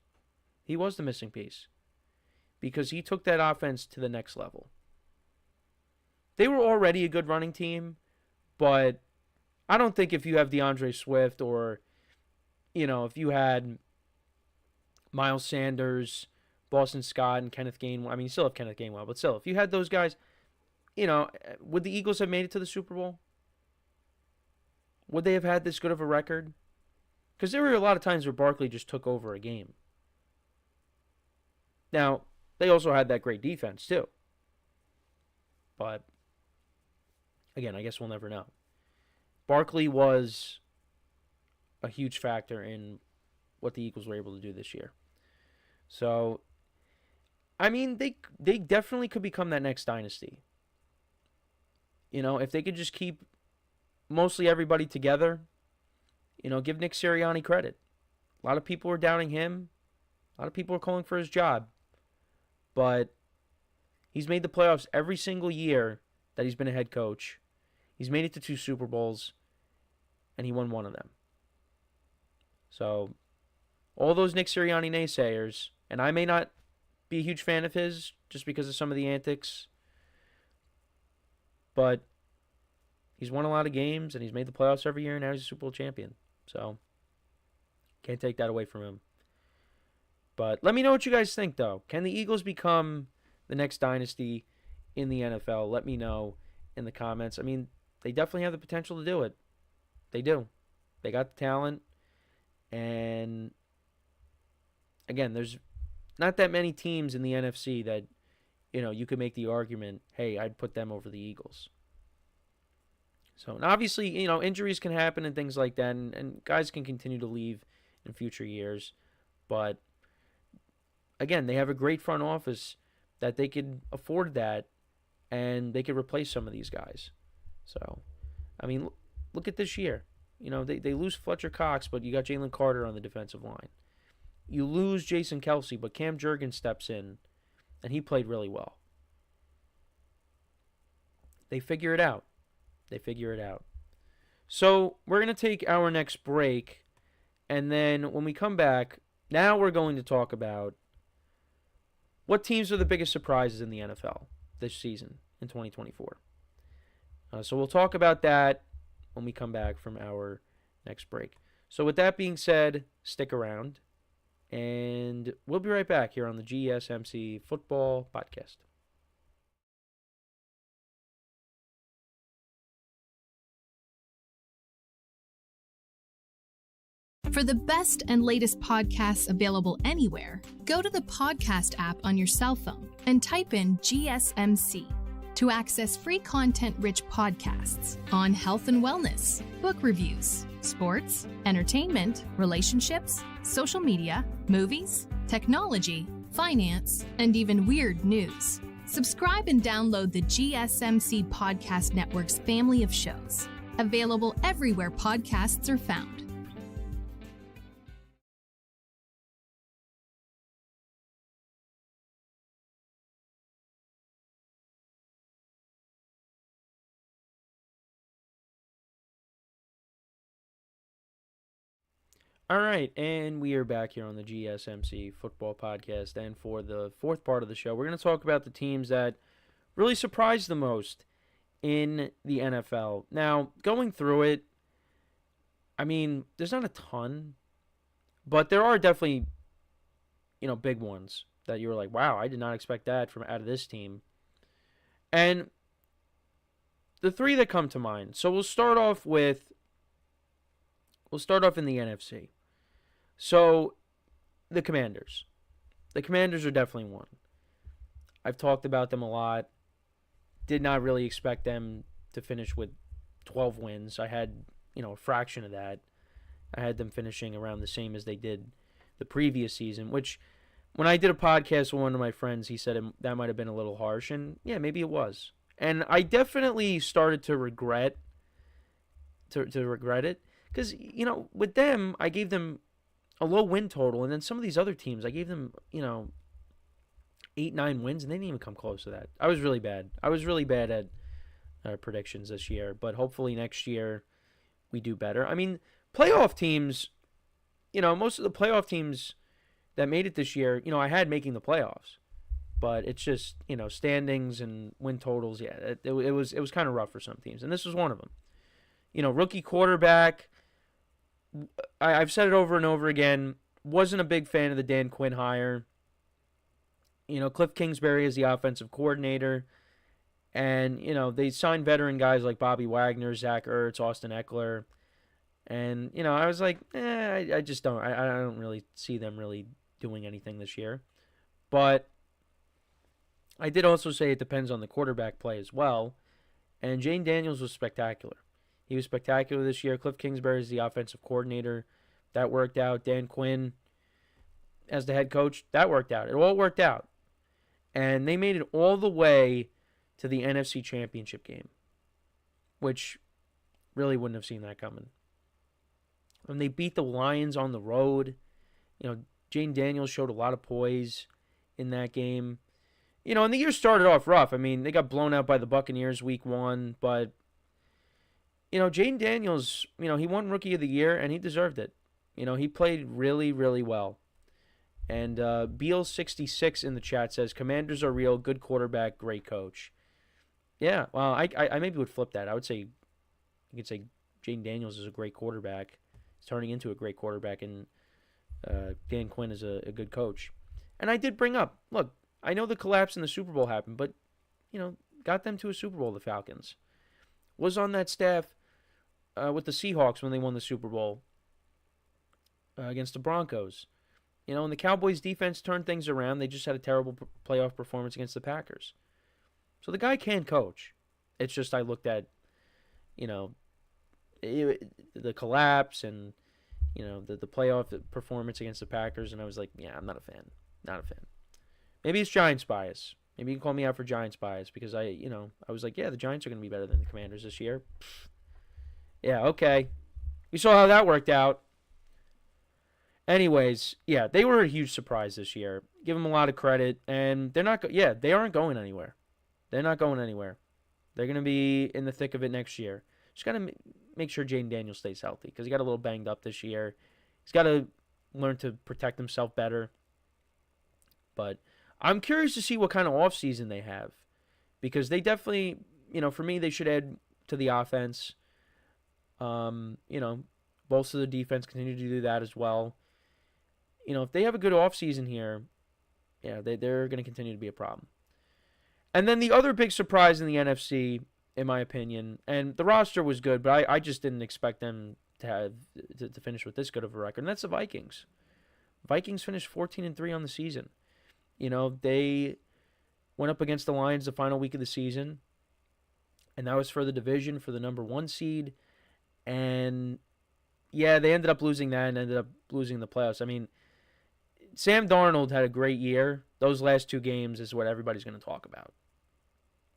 Speaker 1: He was the missing piece. Because he took that offense to the next level. They were already a good running team. But I don't think if you have DeAndre Swift or, if you had Miles Sanders, Boston Scott, and Kenneth Gainwell. You still have Kenneth Gainwell, but still, if you had those guys, would the Eagles have made it to the Super Bowl? Would they have had this good of a record? Because there were a lot of times where Barkley just took over a game. Now, they also had that great defense, too. But, again, I guess we'll never know. Barkley was a huge factor in what the Eagles were able to do this year. So, they definitely could become that next dynasty. If they could just keep mostly everybody together, give Nick Sirianni credit. A lot of people were doubting him. A lot of people were calling for his job. But he's made the playoffs every single year that he's been a head coach. He's made it to 2 Super Bowls, and he won one of them. So, all those Nick Sirianni naysayers, and I may not be a huge fan of his just because of some of the antics, but he's won a lot of games, and he's made the playoffs every year, and now he's a Super Bowl champion. So, can't take that away from him. But let me know what you guys think, though. Can the Eagles become the next dynasty in the NFL? Let me know in the comments. I mean, they definitely have the potential to do it. They do. They got the talent. And, again, there's not that many teams in the NFC that, you could make the argument, hey, I'd put them over the Eagles. So, and obviously, injuries can happen and things like that, and guys can continue to leave in future years. But, again, they have a great front office that they could afford that, and they could replace some of these guys. So, I mean, look at this year. They lose Fletcher Cox, but you got Jalen Carter on the defensive line. You lose Jason Kelsey, but Cam Jurgens steps in, and he played really well. They figure it out. So we're going to take our next break, and then when we come back, now we're going to talk about what teams are the biggest surprises in the NFL this season in 2024. So we'll talk about that when we come back from our next break. So with that being said, stick around, and we'll be right back here on the GSMC Football Podcast.
Speaker 5: For the best and latest podcasts available anywhere, go to the podcast app on your cell phone and type in GSMC to access free content-rich podcasts on health and wellness, book reviews, sports, entertainment, relationships, social media, movies, technology, finance, and even weird news. Subscribe and download the GSMC Podcast Network's family of shows, available everywhere podcasts are found.
Speaker 1: All right, and we are back here on the GSMC Football Podcast, and for the fourth part of the show, we're going to talk about the teams that really surprised the most in the NFL. Now, going through it, I mean, there's not a ton, but there are definitely, big ones that you were like, wow, I did not expect that from out of this team. And the three that come to mind, so we'll start off in the NFC. So, the Commanders. The Commanders are definitely one. I've talked about them a lot. Did not really expect them to finish with 12 wins. I had, a fraction of that. I had them finishing around the same as they did the previous season, which when I did a podcast with one of my friends, he said that might have been a little harsh, and yeah, maybe it was. And I definitely started to regret it. Because, with them, I gave them a low win total. And then some of these other teams, I gave them, 8-9 wins. And they didn't even come close to that. I was really bad. At predictions this year. But hopefully next year we do better. I mean, playoff teams, most of the playoff teams that made it this year, I had making the playoffs. But it's just, standings and win totals. Yeah, it was kind of rough for some teams. And this was one of them. Rookie quarterback. I've said it over and over again. Wasn't a big fan of the Dan Quinn hire. Cliff Kingsbury is the offensive coordinator. And, they signed veteran guys like Bobby Wagner, Zach Ertz, Austin Eckler. And, I was like, I just don't. I don't really see them really doing anything this year. But I did also say it depends on the quarterback play as well. And Jane Daniels was spectacular. He was spectacular this year. Cliff Kingsbury is the offensive coordinator. That worked out. Dan Quinn as the head coach. That worked out. It all worked out. And they made it all the way to the NFC Championship game, which really wouldn't have seen that coming. When they beat the Lions on the road, Jane Daniels showed a lot of poise in that game. And the year started off rough. I mean, they got blown out by the Buccaneers week 1, but Jane Daniels, he won Rookie of the Year, and he deserved it. He played really, really well. And Beal66 in the chat says, Commanders are real, good quarterback, great coach. Yeah, well, I maybe would flip that. I would say, you could say Jane Daniels is a great quarterback. He's turning into a great quarterback, and Dan Quinn is a good coach. And I did bring up, look, I know the collapse in the Super Bowl happened, but, got them to a Super Bowl, the Falcons. Was on that staff with the Seahawks when they won the Super Bowl against the Broncos. And the Cowboys' defense turned things around. They just had a terrible playoff performance against the Packers. So the guy can coach. It's just I looked at, the collapse and, the playoff performance against the Packers, and I was like, yeah, I'm not a fan. Not a fan. Maybe it's Giants bias. Maybe you can call me out for Giants bias because I was like, yeah, the Giants are going to be better than the Commanders this year. Yeah, okay. We saw how that worked out. Anyways, yeah, they were a huge surprise this year. Give them a lot of credit, and they aren't going anywhere. They're not going anywhere. They're going to be in the thick of it next year. Just got to make sure Jaden Daniels stays healthy because he got a little banged up this year. He's got to learn to protect himself better. But I'm curious to see what kind of offseason they have because they definitely, for me, they should add to the offense. Bolster the defense, continue to do that as well. If they have a good offseason here, yeah, they're going to continue to be a problem. And then the other big surprise in the NFC, in my opinion, and the roster was good, but I just didn't expect them to finish with this good of a record, and that's the Vikings. Vikings finished 14-3 on the season. They went up against the Lions the final week of the season, and that was for the division, for the number 1 seed. And, yeah, they ended up losing that and ended up losing the playoffs. I mean, Sam Darnold had a great year. Those last 2 games is what everybody's going to talk about.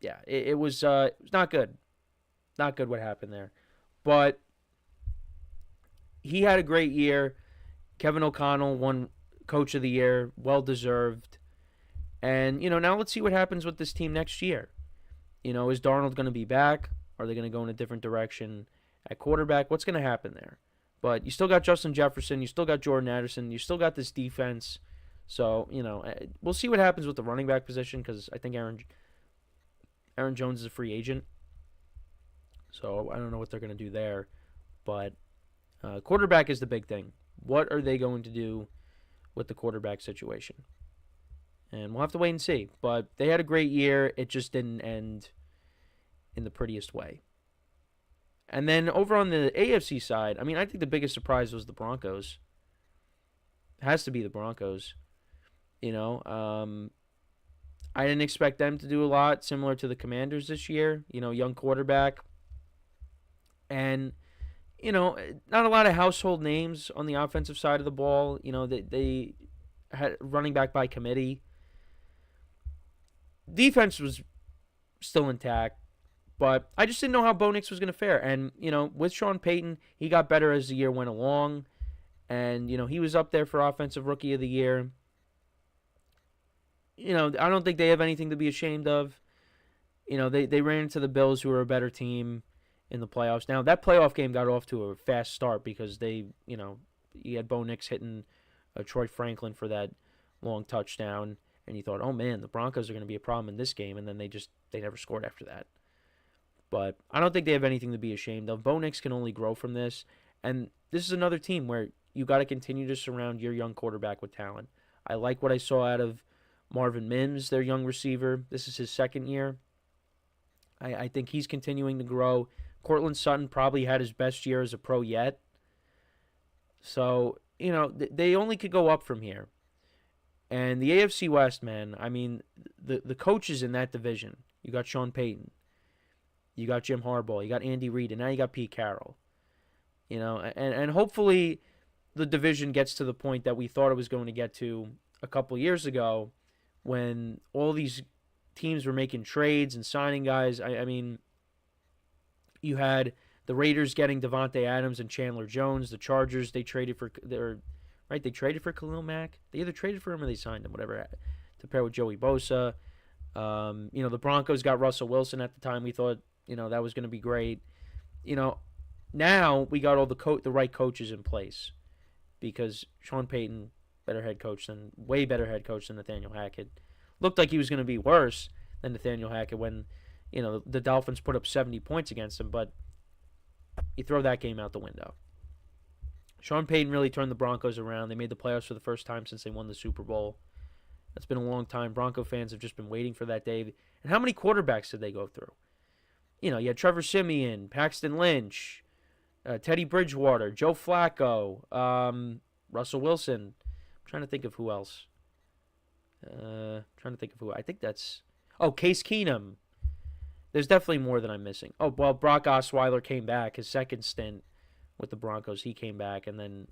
Speaker 1: Yeah, it was not good. Not good what happened there. But he had a great year. Kevin O'Connell won Coach of the Year. Well-deserved. And, now let's see what happens with this team next year. Is Darnold going to be back? Are they going to go in a different direction at quarterback? What's going to happen there? But you still got Justin Jefferson. You still got Jordan Addison. You still got this defense. So, we'll see what happens with the running back position because I think Aaron Jones is a free agent. So I don't know what they're going to do there. But quarterback is the big thing. What are they going to do with the quarterback situation? And we'll have to wait and see. But they had a great year. It just didn't end in the prettiest way. And then over on the AFC side, I think the biggest surprise was the Broncos. It has to be the Broncos. I didn't expect them to do a lot similar to the Commanders this year. Young quarterback. And, not a lot of household names on the offensive side of the ball. They had running back by committee. Defense was still intact. But I just didn't know how Bo Nix was going to fare. And, with Sean Payton, he got better as the year went along. And, he was up there for Offensive Rookie of the Year. I don't think they have anything to be ashamed of. They ran into the Bills, who were a better team in the playoffs. Now, that playoff game got off to a fast start because you had Bo Nix hitting Troy Franklin for that long touchdown. And you thought, oh, man, the Broncos are going to be a problem in this game. And then they never scored after that. But I don't think they have anything to be ashamed of. Bo Nix can only grow from this. And this is another team where you got to continue to surround your young quarterback with talent. I like what I saw out of Marvin Mims, their young receiver. This is his second year. I think he's continuing to grow. Cortland Sutton probably had his best year as a pro yet. So, they only could go up from here. And the AFC West, man, the coaches in that division, you got Sean Payton. You got Jim Harbaugh. You got Andy Reid. And now you got Pete Carroll. And hopefully the division gets to the point that we thought it was going to get to a couple years ago when all these teams were making trades and signing guys. You had the Raiders getting Devontae Adams and Chandler Jones. The Chargers, they traded for Khalil Mack. They either traded for him or they signed him, whatever, to pair with Joey Bosa. The Broncos got Russell Wilson at the time. We thought, that was going to be great. Now we got all the right coaches in place because Sean Payton, way better head coach than Nathaniel Hackett. Looked like he was going to be worse than Nathaniel Hackett when, the Dolphins put up 70 points against him, but you throw that game out the window. Sean Payton really turned the Broncos around. They made the playoffs for the first time since they won the Super Bowl. That's been a long time. Bronco fans have just been waiting for that day. And how many quarterbacks did they go through? You had Trevor Siemian, Paxton Lynch, Teddy Bridgewater, Joe Flacco, Russell Wilson. I'm trying to think of who else. I think that's... Oh, Case Keenum. There's definitely more that I'm missing. Oh, well, Brock Osweiler came back. His second stint with the Broncos, he came back and then,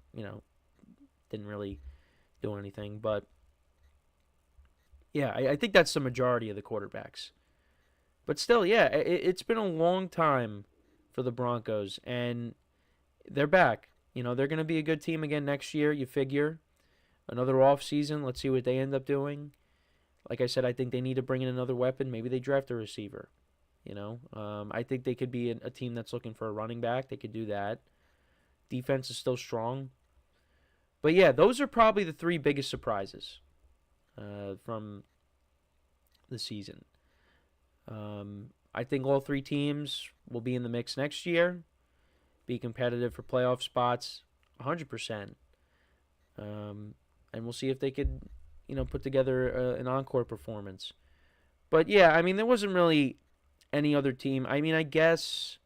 Speaker 1: didn't really do anything. But, yeah, I think that's the majority of the quarterbacks. But still, yeah, it's been a long time for the Broncos, and they're back. They're going to be a good team again next year, you figure. Another offseason, let's see what they end up doing. Like I said, I think they need to bring in another weapon. Maybe they draft a receiver. I think they could be a team that's looking for a running back. They could do that. Defense is still strong. But, yeah, those are probably the three biggest surprises from the season. I think all three teams will be in the mix next year, be competitive for playoff spots 100%. And we'll see if they could, put together an encore performance. But, yeah, there wasn't really any other team. I guess...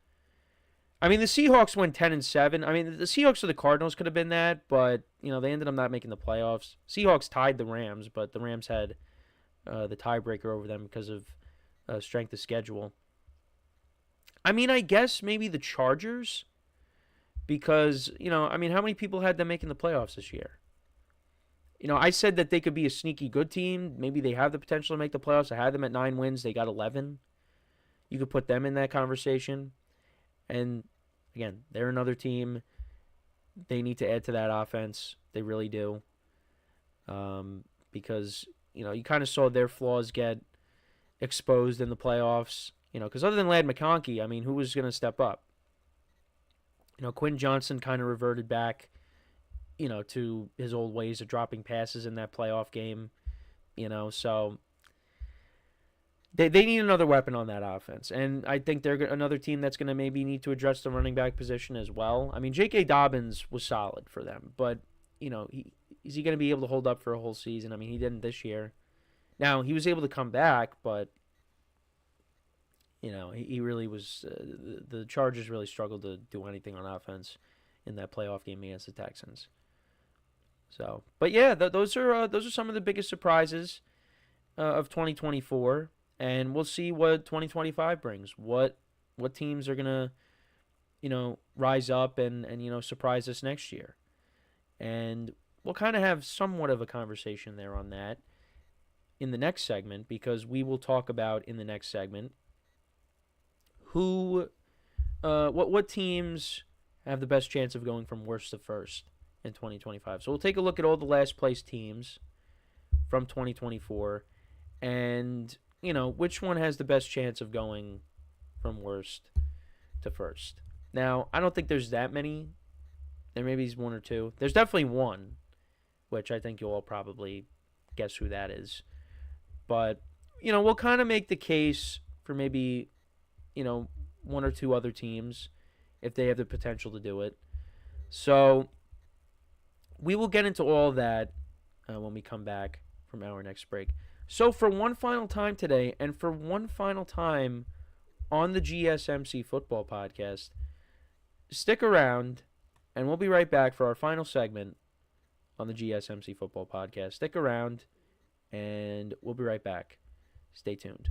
Speaker 1: the Seahawks went 10-7. The Seahawks or the Cardinals could have been that, but, they ended up not making the playoffs. Seahawks tied the Rams, but the Rams had the tiebreaker over them because of strength of schedule. I guess maybe the Chargers, because, how many people had them making the playoffs this year? I said that they could be a sneaky good team. Maybe they have the potential to make the playoffs. I had them at 9 wins. They got 11. You could put them in that conversation. And, again, they're another team. They need to add to that offense. They really do. Because, you kind of saw their flaws get exposed in the playoffs. Because other than Ladd McConkey, who was going to step up? Quinn Johnson kind of reverted back, to his old ways of dropping passes in that playoff game. So they need another weapon on that offense. And I think they're another team that's going to maybe need to address the running back position as well. J.K. Dobbins was solid for them. But, is he going to be able to hold up for a whole season? He didn't this year. Now, he was able to come back, but, he really was the Chargers really struggled to do anything on offense in that playoff game against the Texans. So, but yeah, those are some of the biggest surprises of 2024, and we'll see what 2025 brings. What teams are gonna, rise up and surprise us next year, and we'll kind of have somewhat of a conversation there on that in the next segment, because we will talk about in the next segment what teams have the best chance of going from worst to first in 2025. So we'll take a look at all the last place teams from 2024 and, which one has the best chance of going from worst to first. Now, I don't think there's that many. There maybe is one or two. There's definitely one, which I think you'll all probably guess who that is. But, we'll kind of make the case for maybe, one or two other teams if they have the potential to do it. So we will get into all that when we come back from our next break. So for one final time today, and for one final time on the GSMC Football Podcast, stick around, and we'll be right back for our final segment on the GSMC Football Podcast. Stick around, and we'll be right back. Stay tuned.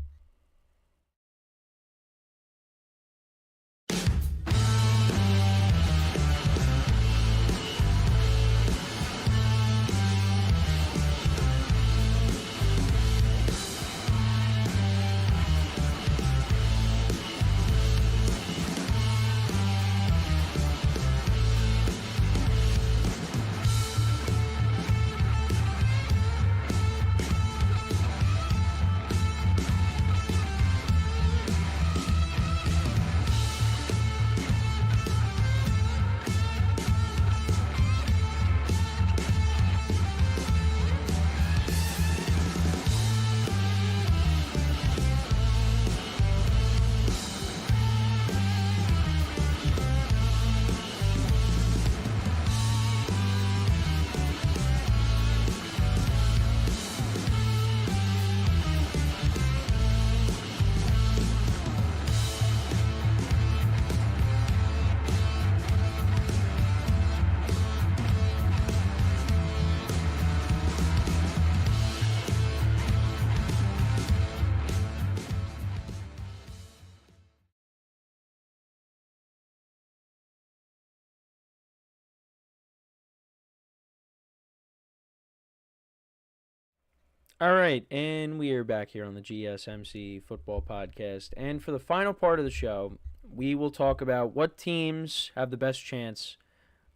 Speaker 1: All right, and we are back here on the GSMC Football Podcast. And for the final part of the show, we will talk about what teams have the best chance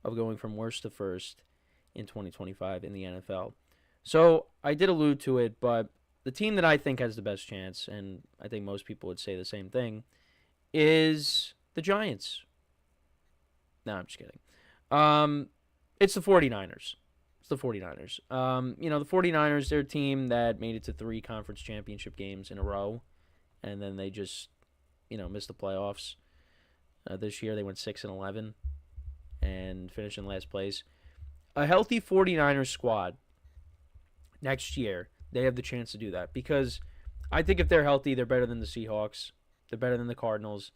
Speaker 1: of going from worst to first in 2025 in the NFL. So I did allude to it, but the team that I think has the best chance, and I think most people would say the same thing, is the Giants. No, I'm just kidding. It's the 49ers. It's the 49ers. The 49ers, they're a team that made it to 3 conference championship games in a row, and then they just, missed the playoffs. This year they went 6-11 and finished in last place. A healthy 49ers squad next year, they have the chance to do that because I think if they're healthy, they're better than the Seahawks. They're better than the Cardinals.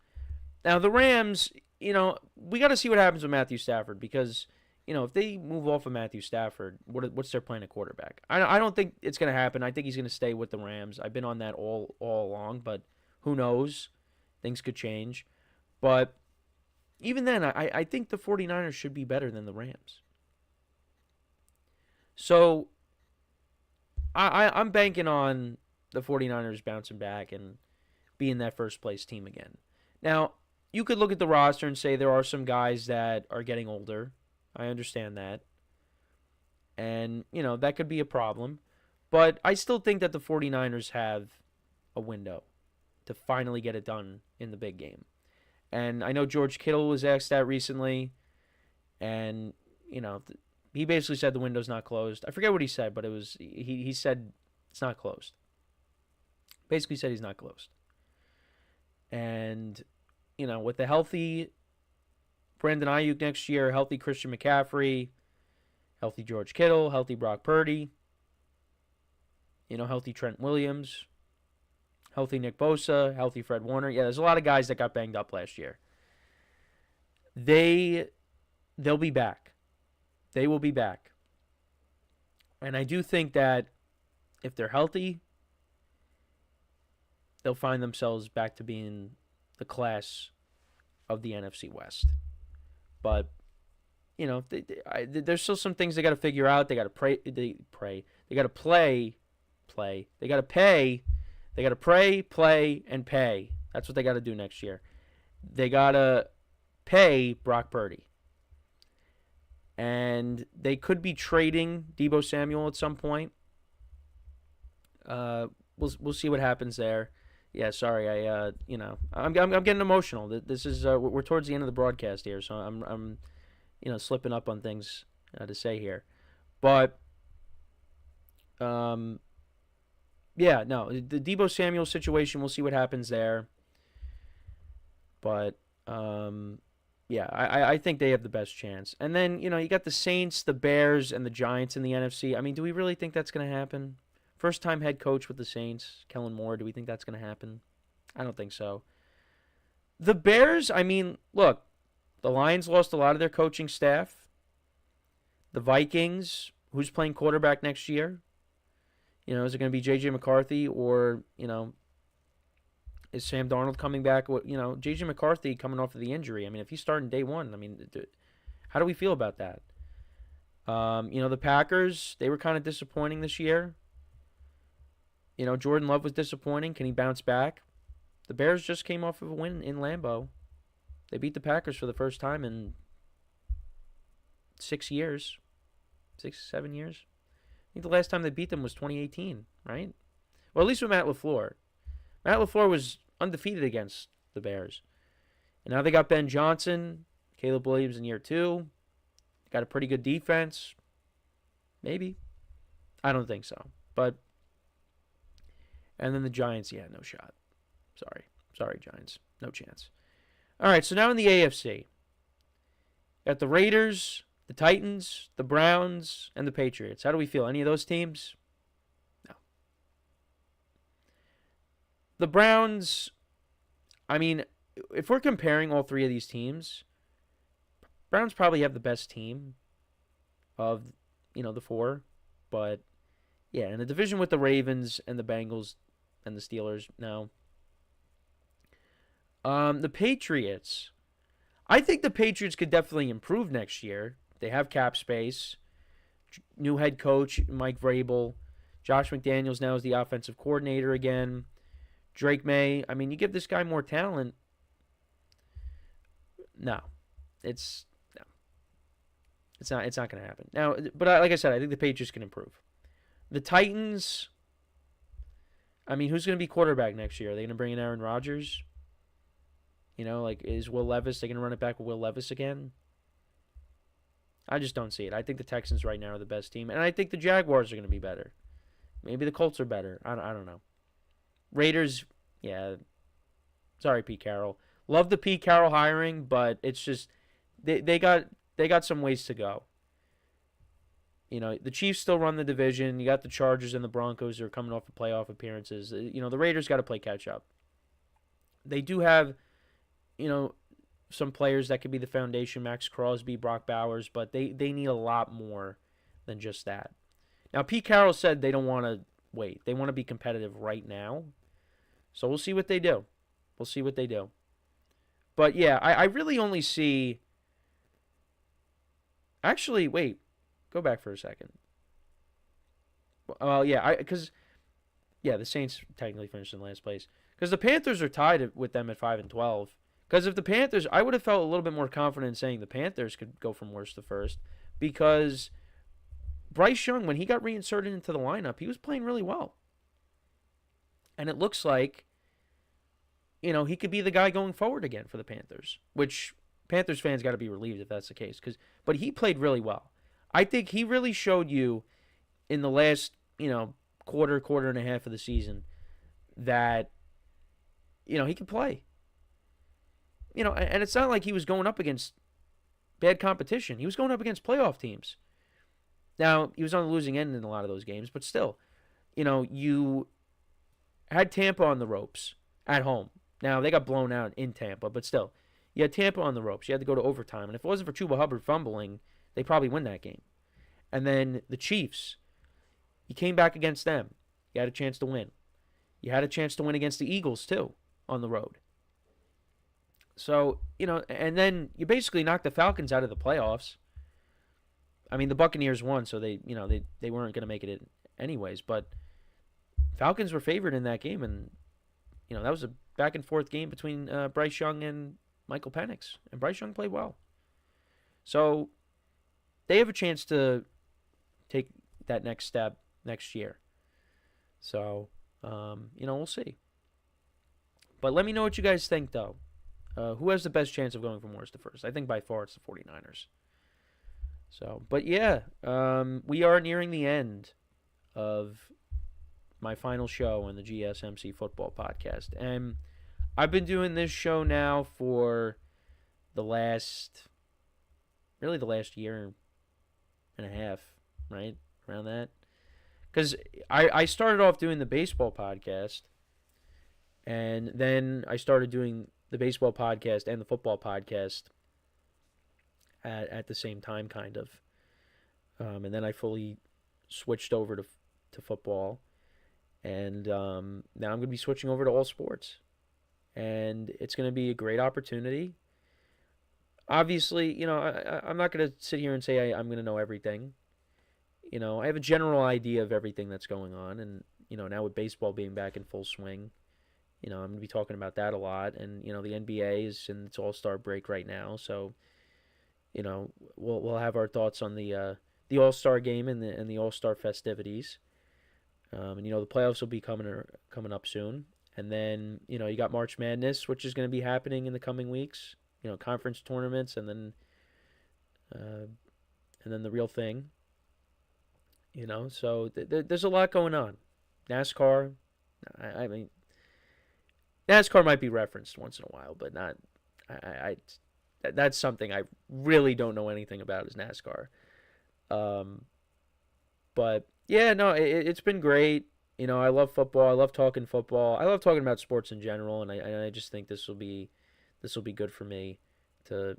Speaker 1: Now, the Rams, we got to see what happens with Matthew Stafford because, if they move off of Matthew Stafford, what's their plan at quarterback? I don't think it's going to happen. I think he's going to stay with the Rams. I've been on that all along, but who knows? Things could change. But even then, I think the 49ers should be better than the Rams. So I'm banking on the 49ers bouncing back and being that first-place team again. Now, you could look at the roster and say there are some guys that are getting older. I understand that. And, that could be a problem. But I still think that the 49ers have a window to finally get it done in the big game. And I know George Kittle was asked that recently. And, he basically said the window's not closed. I forget what he said, but it was he said it's not closed. Basically said he's not closed. And, with the healthy Brandon Ayuk next year, healthy Christian McCaffrey, healthy George Kittle, healthy Brock Purdy, healthy Trent Williams, healthy Nick Bosa, healthy Fred Warner. Yeah, there's a lot of guys that got banged up last year. They'll be back. They will be back. And I do think that if they're healthy, they'll find themselves back to being the class of the NFC West. But, there's still some things they got to figure out. They got to pray. They got to play. They got to pay. They got to pray, play, and pay. That's what they got to do next year. They got to pay Brock Purdy. And they could be trading Deebo Samuel at some point. We'll see what happens there. Yeah, sorry, I'm getting emotional. This is we're towards the end of the broadcast here, so I'm slipping up on things to say here, but the Deebo Samuel situation, we'll see what happens there, but I think they have the best chance. And then you got the Saints, the Bears, and the Giants in the NFC. I mean, do we really think that's going to happen? First-time head coach with the Saints, Kellen Moore, do we think that's going to happen? I don't think so. The Bears, I mean, look, the Lions lost a lot of their coaching staff. The Vikings, who's playing quarterback next year? Is it going to be J.J. McCarthy or, is Sam Darnold coming back? J.J. McCarthy coming off of the injury. I mean, if he's starting day one, I mean, how do we feel about that? The Packers, they were kind of disappointing this year. Jordan Love was disappointing. Can he bounce back? The Bears just came off of a win in Lambeau. They beat the Packers for the first time in 6 years. 7 years. I think the last time they beat them was 2018, right? Well, at least with Matt LaFleur. Matt LaFleur was undefeated against the Bears. And now they got Ben Johnson, Caleb Williams in year 2. Got a pretty good defense. Maybe. I don't think so. And then the Giants, no shot. Sorry, Giants. No chance. All right, so now in the AFC. Got the Raiders, the Titans, the Browns, and the Patriots. How do we feel? Any of those teams? No. The Browns, I mean, if we're comparing all 3 of these teams, Browns probably have the best team of, the 4. But, yeah, in the division with the Ravens and the Bengals and the Steelers, no. The Patriots, I think the Patriots could definitely improve next year. They have cap space. New head coach, Mike Vrabel. Josh McDaniels now is the offensive coordinator again. Drake May, I mean, you give this guy more talent. No. It's not going to happen. Now, but like I said, I think the Patriots can improve. The Titans, I mean, who's going to be quarterback next year? Are they going to bring in Aaron Rodgers? Is Will Levis, they're going to run it back with Will Levis again? I just don't see it. I think the Texans right now are the best team, and I think the Jaguars are going to be better. Maybe the Colts are better. I don't know. Raiders, yeah. Sorry, Pete Carroll. Love the Pete Carroll hiring, but it's just they got some ways to go. The Chiefs still run the division. You got the Chargers and the Broncos who are coming off of playoff appearances. The Raiders got to play catch up. They do have, some players that could be the foundation, Max Crosby, Brock Bowers, but they need a lot more than just that. Now, Pete Carroll said they don't want to wait. They want to be competitive right now. So we'll see what they do. But, yeah, I really only see... Actually, wait. Go back for a second. Well, yeah, the Saints technically finished in last place. Because the Panthers are tied with them at 5-12. Because if the Panthers... I would have felt a little bit more confident saying the Panthers could go from worst to first. Because... Bryce Young, when he got reinserted into the lineup, he was playing really well. And it looks like, he could be the guy going forward again for the Panthers, which Panthers fans got to be relieved if that's the case. But he played really well. I think he really showed you in the last, quarter and a half of the season that, he can play. And it's not like he was going up against bad competition. He was going up against playoff teams. Now, he was on the losing end in a lot of those games, but still, you had Tampa on the ropes at home. Now, they got blown out in Tampa, but still, you had Tampa on the ropes. You had to go to overtime, and if it wasn't for Chuba Hubbard fumbling, they probably win that game. And then the Chiefs, you came back against them. You had a chance to win. You had a chance to win against the Eagles, too, on the road. So, and then you basically knocked the Falcons out of the playoffs. I mean, the Buccaneers won, so they weren't going to make it anyways. But Falcons were favored in that game, and that was a back and forth game between Bryce Young and Michael Penix, and Bryce Young played well. So they have a chance to take that next step next year. So we'll see. But let me know what you guys think, though. Who has the best chance of going from worst to first? I think by far it's the 49ers. So, but yeah, we are nearing the end of my final show on the GSMC Football Podcast. And I've been doing this show now for the last year and a half, right? Around that. Because I started off doing the baseball podcast, and then I started doing the baseball podcast and the football podcast at the same time, kind of. And then I fully switched over to football. And now I'm going to be switching over to all sports. And it's going to be a great opportunity. Obviously, I'm not going to sit here and say I'm going to know everything. I have a general idea of everything that's going on. And, now with baseball being back in full swing, I'm going to be talking about that a lot. And, the NBA is in its all-star break right now. So, we'll have our thoughts on the All-Star game and the All-Star festivities. And the playoffs will be coming up soon. And then, you got March Madness, which is going to be happening in the coming weeks. Conference tournaments, and then the real thing. So there's a lot going on. NASCAR, I mean, NASCAR might be referenced once in a while, but not. That's something I really don't know anything about is NASCAR. But yeah, no, it's been great. I love football. I love talking football. I love talking about sports in general, and I just think this will be good for me to,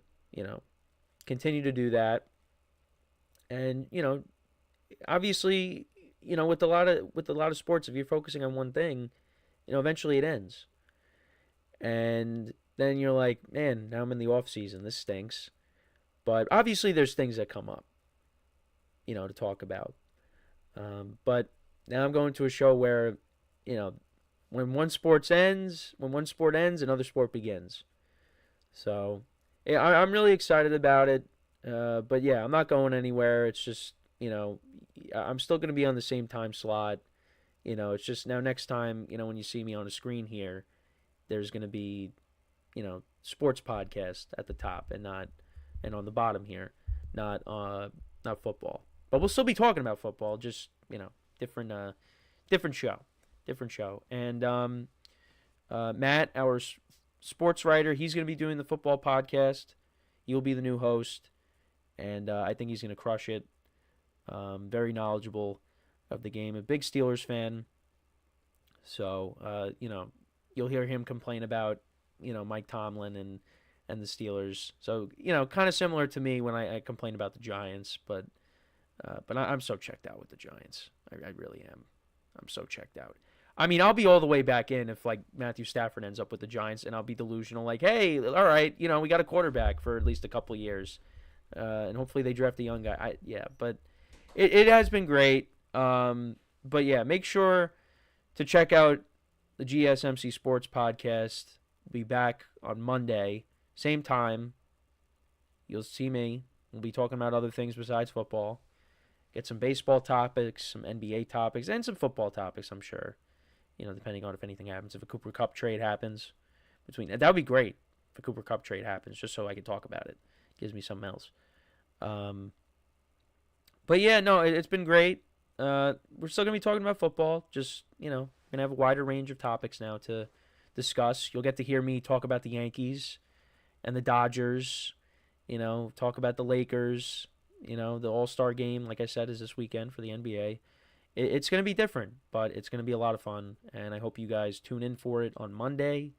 Speaker 1: continue to do that. And, obviously, with a lot of sports, if you're focusing on one thing, eventually it ends. And then you're like, man, now I'm in the off season. This stinks. But obviously there's things that come up, to talk about. But, Now I'm going to a show where, when one sport ends, another sport begins. So, yeah, I'm really excited about it. But yeah, I'm not going anywhere. It's just, I'm still going to be on the same time slot. It's just now next time, when you see me on a screen here, there's going to be, sports podcast at the top and on the bottom here, not football. But we'll still be talking about football, just, different show. And Matt, our sports writer, he's going to be doing the football podcast. He'll be the new host, and I think he's going to crush it. Very knowledgeable of the game, a big Steelers fan. So, you'll hear him complain about, Mike Tomlin and the Steelers. So, kind of similar to me when I complain about the Giants, but I'm so checked out with the Giants. I really am. I'm so checked out. I mean, I'll be all the way back in if, like, Matthew Stafford ends up with the Giants, and I'll be delusional, like, hey, all right, we got a quarterback for at least a couple years, and hopefully they draft a young guy. But it has been great. But, yeah, make sure to check out the GSMC Sports Podcast. We'll be back on Monday, same time. You'll see me. We'll be talking about other things besides football. Get some baseball topics, some NBA topics, and some football topics, I'm sure. Depending on if anything happens. If a Cooper Kupp trade happens, that would be great if a Cooper Kupp trade happens, just so I can talk about it. Gives me something else. But yeah, no, it's been great. We're still going to be talking about football. Just, going to have a wider range of topics now to discuss. You'll get to hear me talk about the Yankees and the Dodgers, talk about the Lakers. The All-Star game, like I said, is this weekend for the NBA. It's going to be different, but it's going to be a lot of fun, and I hope you guys tune in for it on Monday.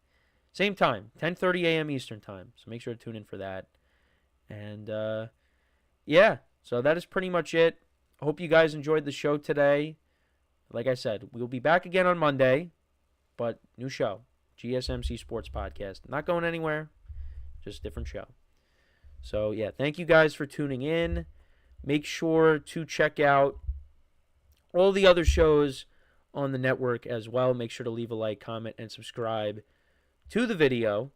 Speaker 1: Same time, 10:30 a.m. Eastern time, so make sure to tune in for that. And, yeah, so that is pretty much it. I hope you guys enjoyed the show today. Like I said, we'll be back again on Monday, but new show, GSMC Sports Podcast. Not going anywhere, just different show. So, yeah, thank you guys for tuning in. Make sure to check out all the other shows on the network as well. Make sure to leave a like, comment, and subscribe to the video.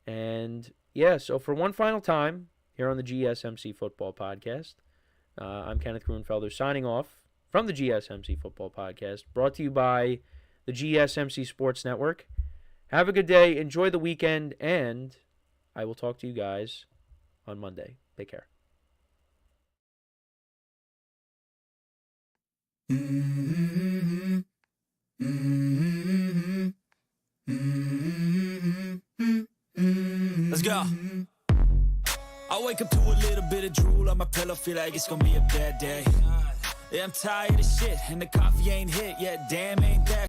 Speaker 1: And, yeah, so for one final time here on the GSMC Football Podcast, I'm Kenneth Grunfelder signing off from the GSMC Football Podcast, brought to you by the GSMC Sports Network. Have a good day, enjoy the weekend, and I will talk to you guys on Monday. Take care.
Speaker 4: Let's go. I wake up to a little bit of drool on my pillow, feel like it's gonna be a bad day. Yeah, I'm tired of shit, and the coffee ain't hit yet, damn ain't that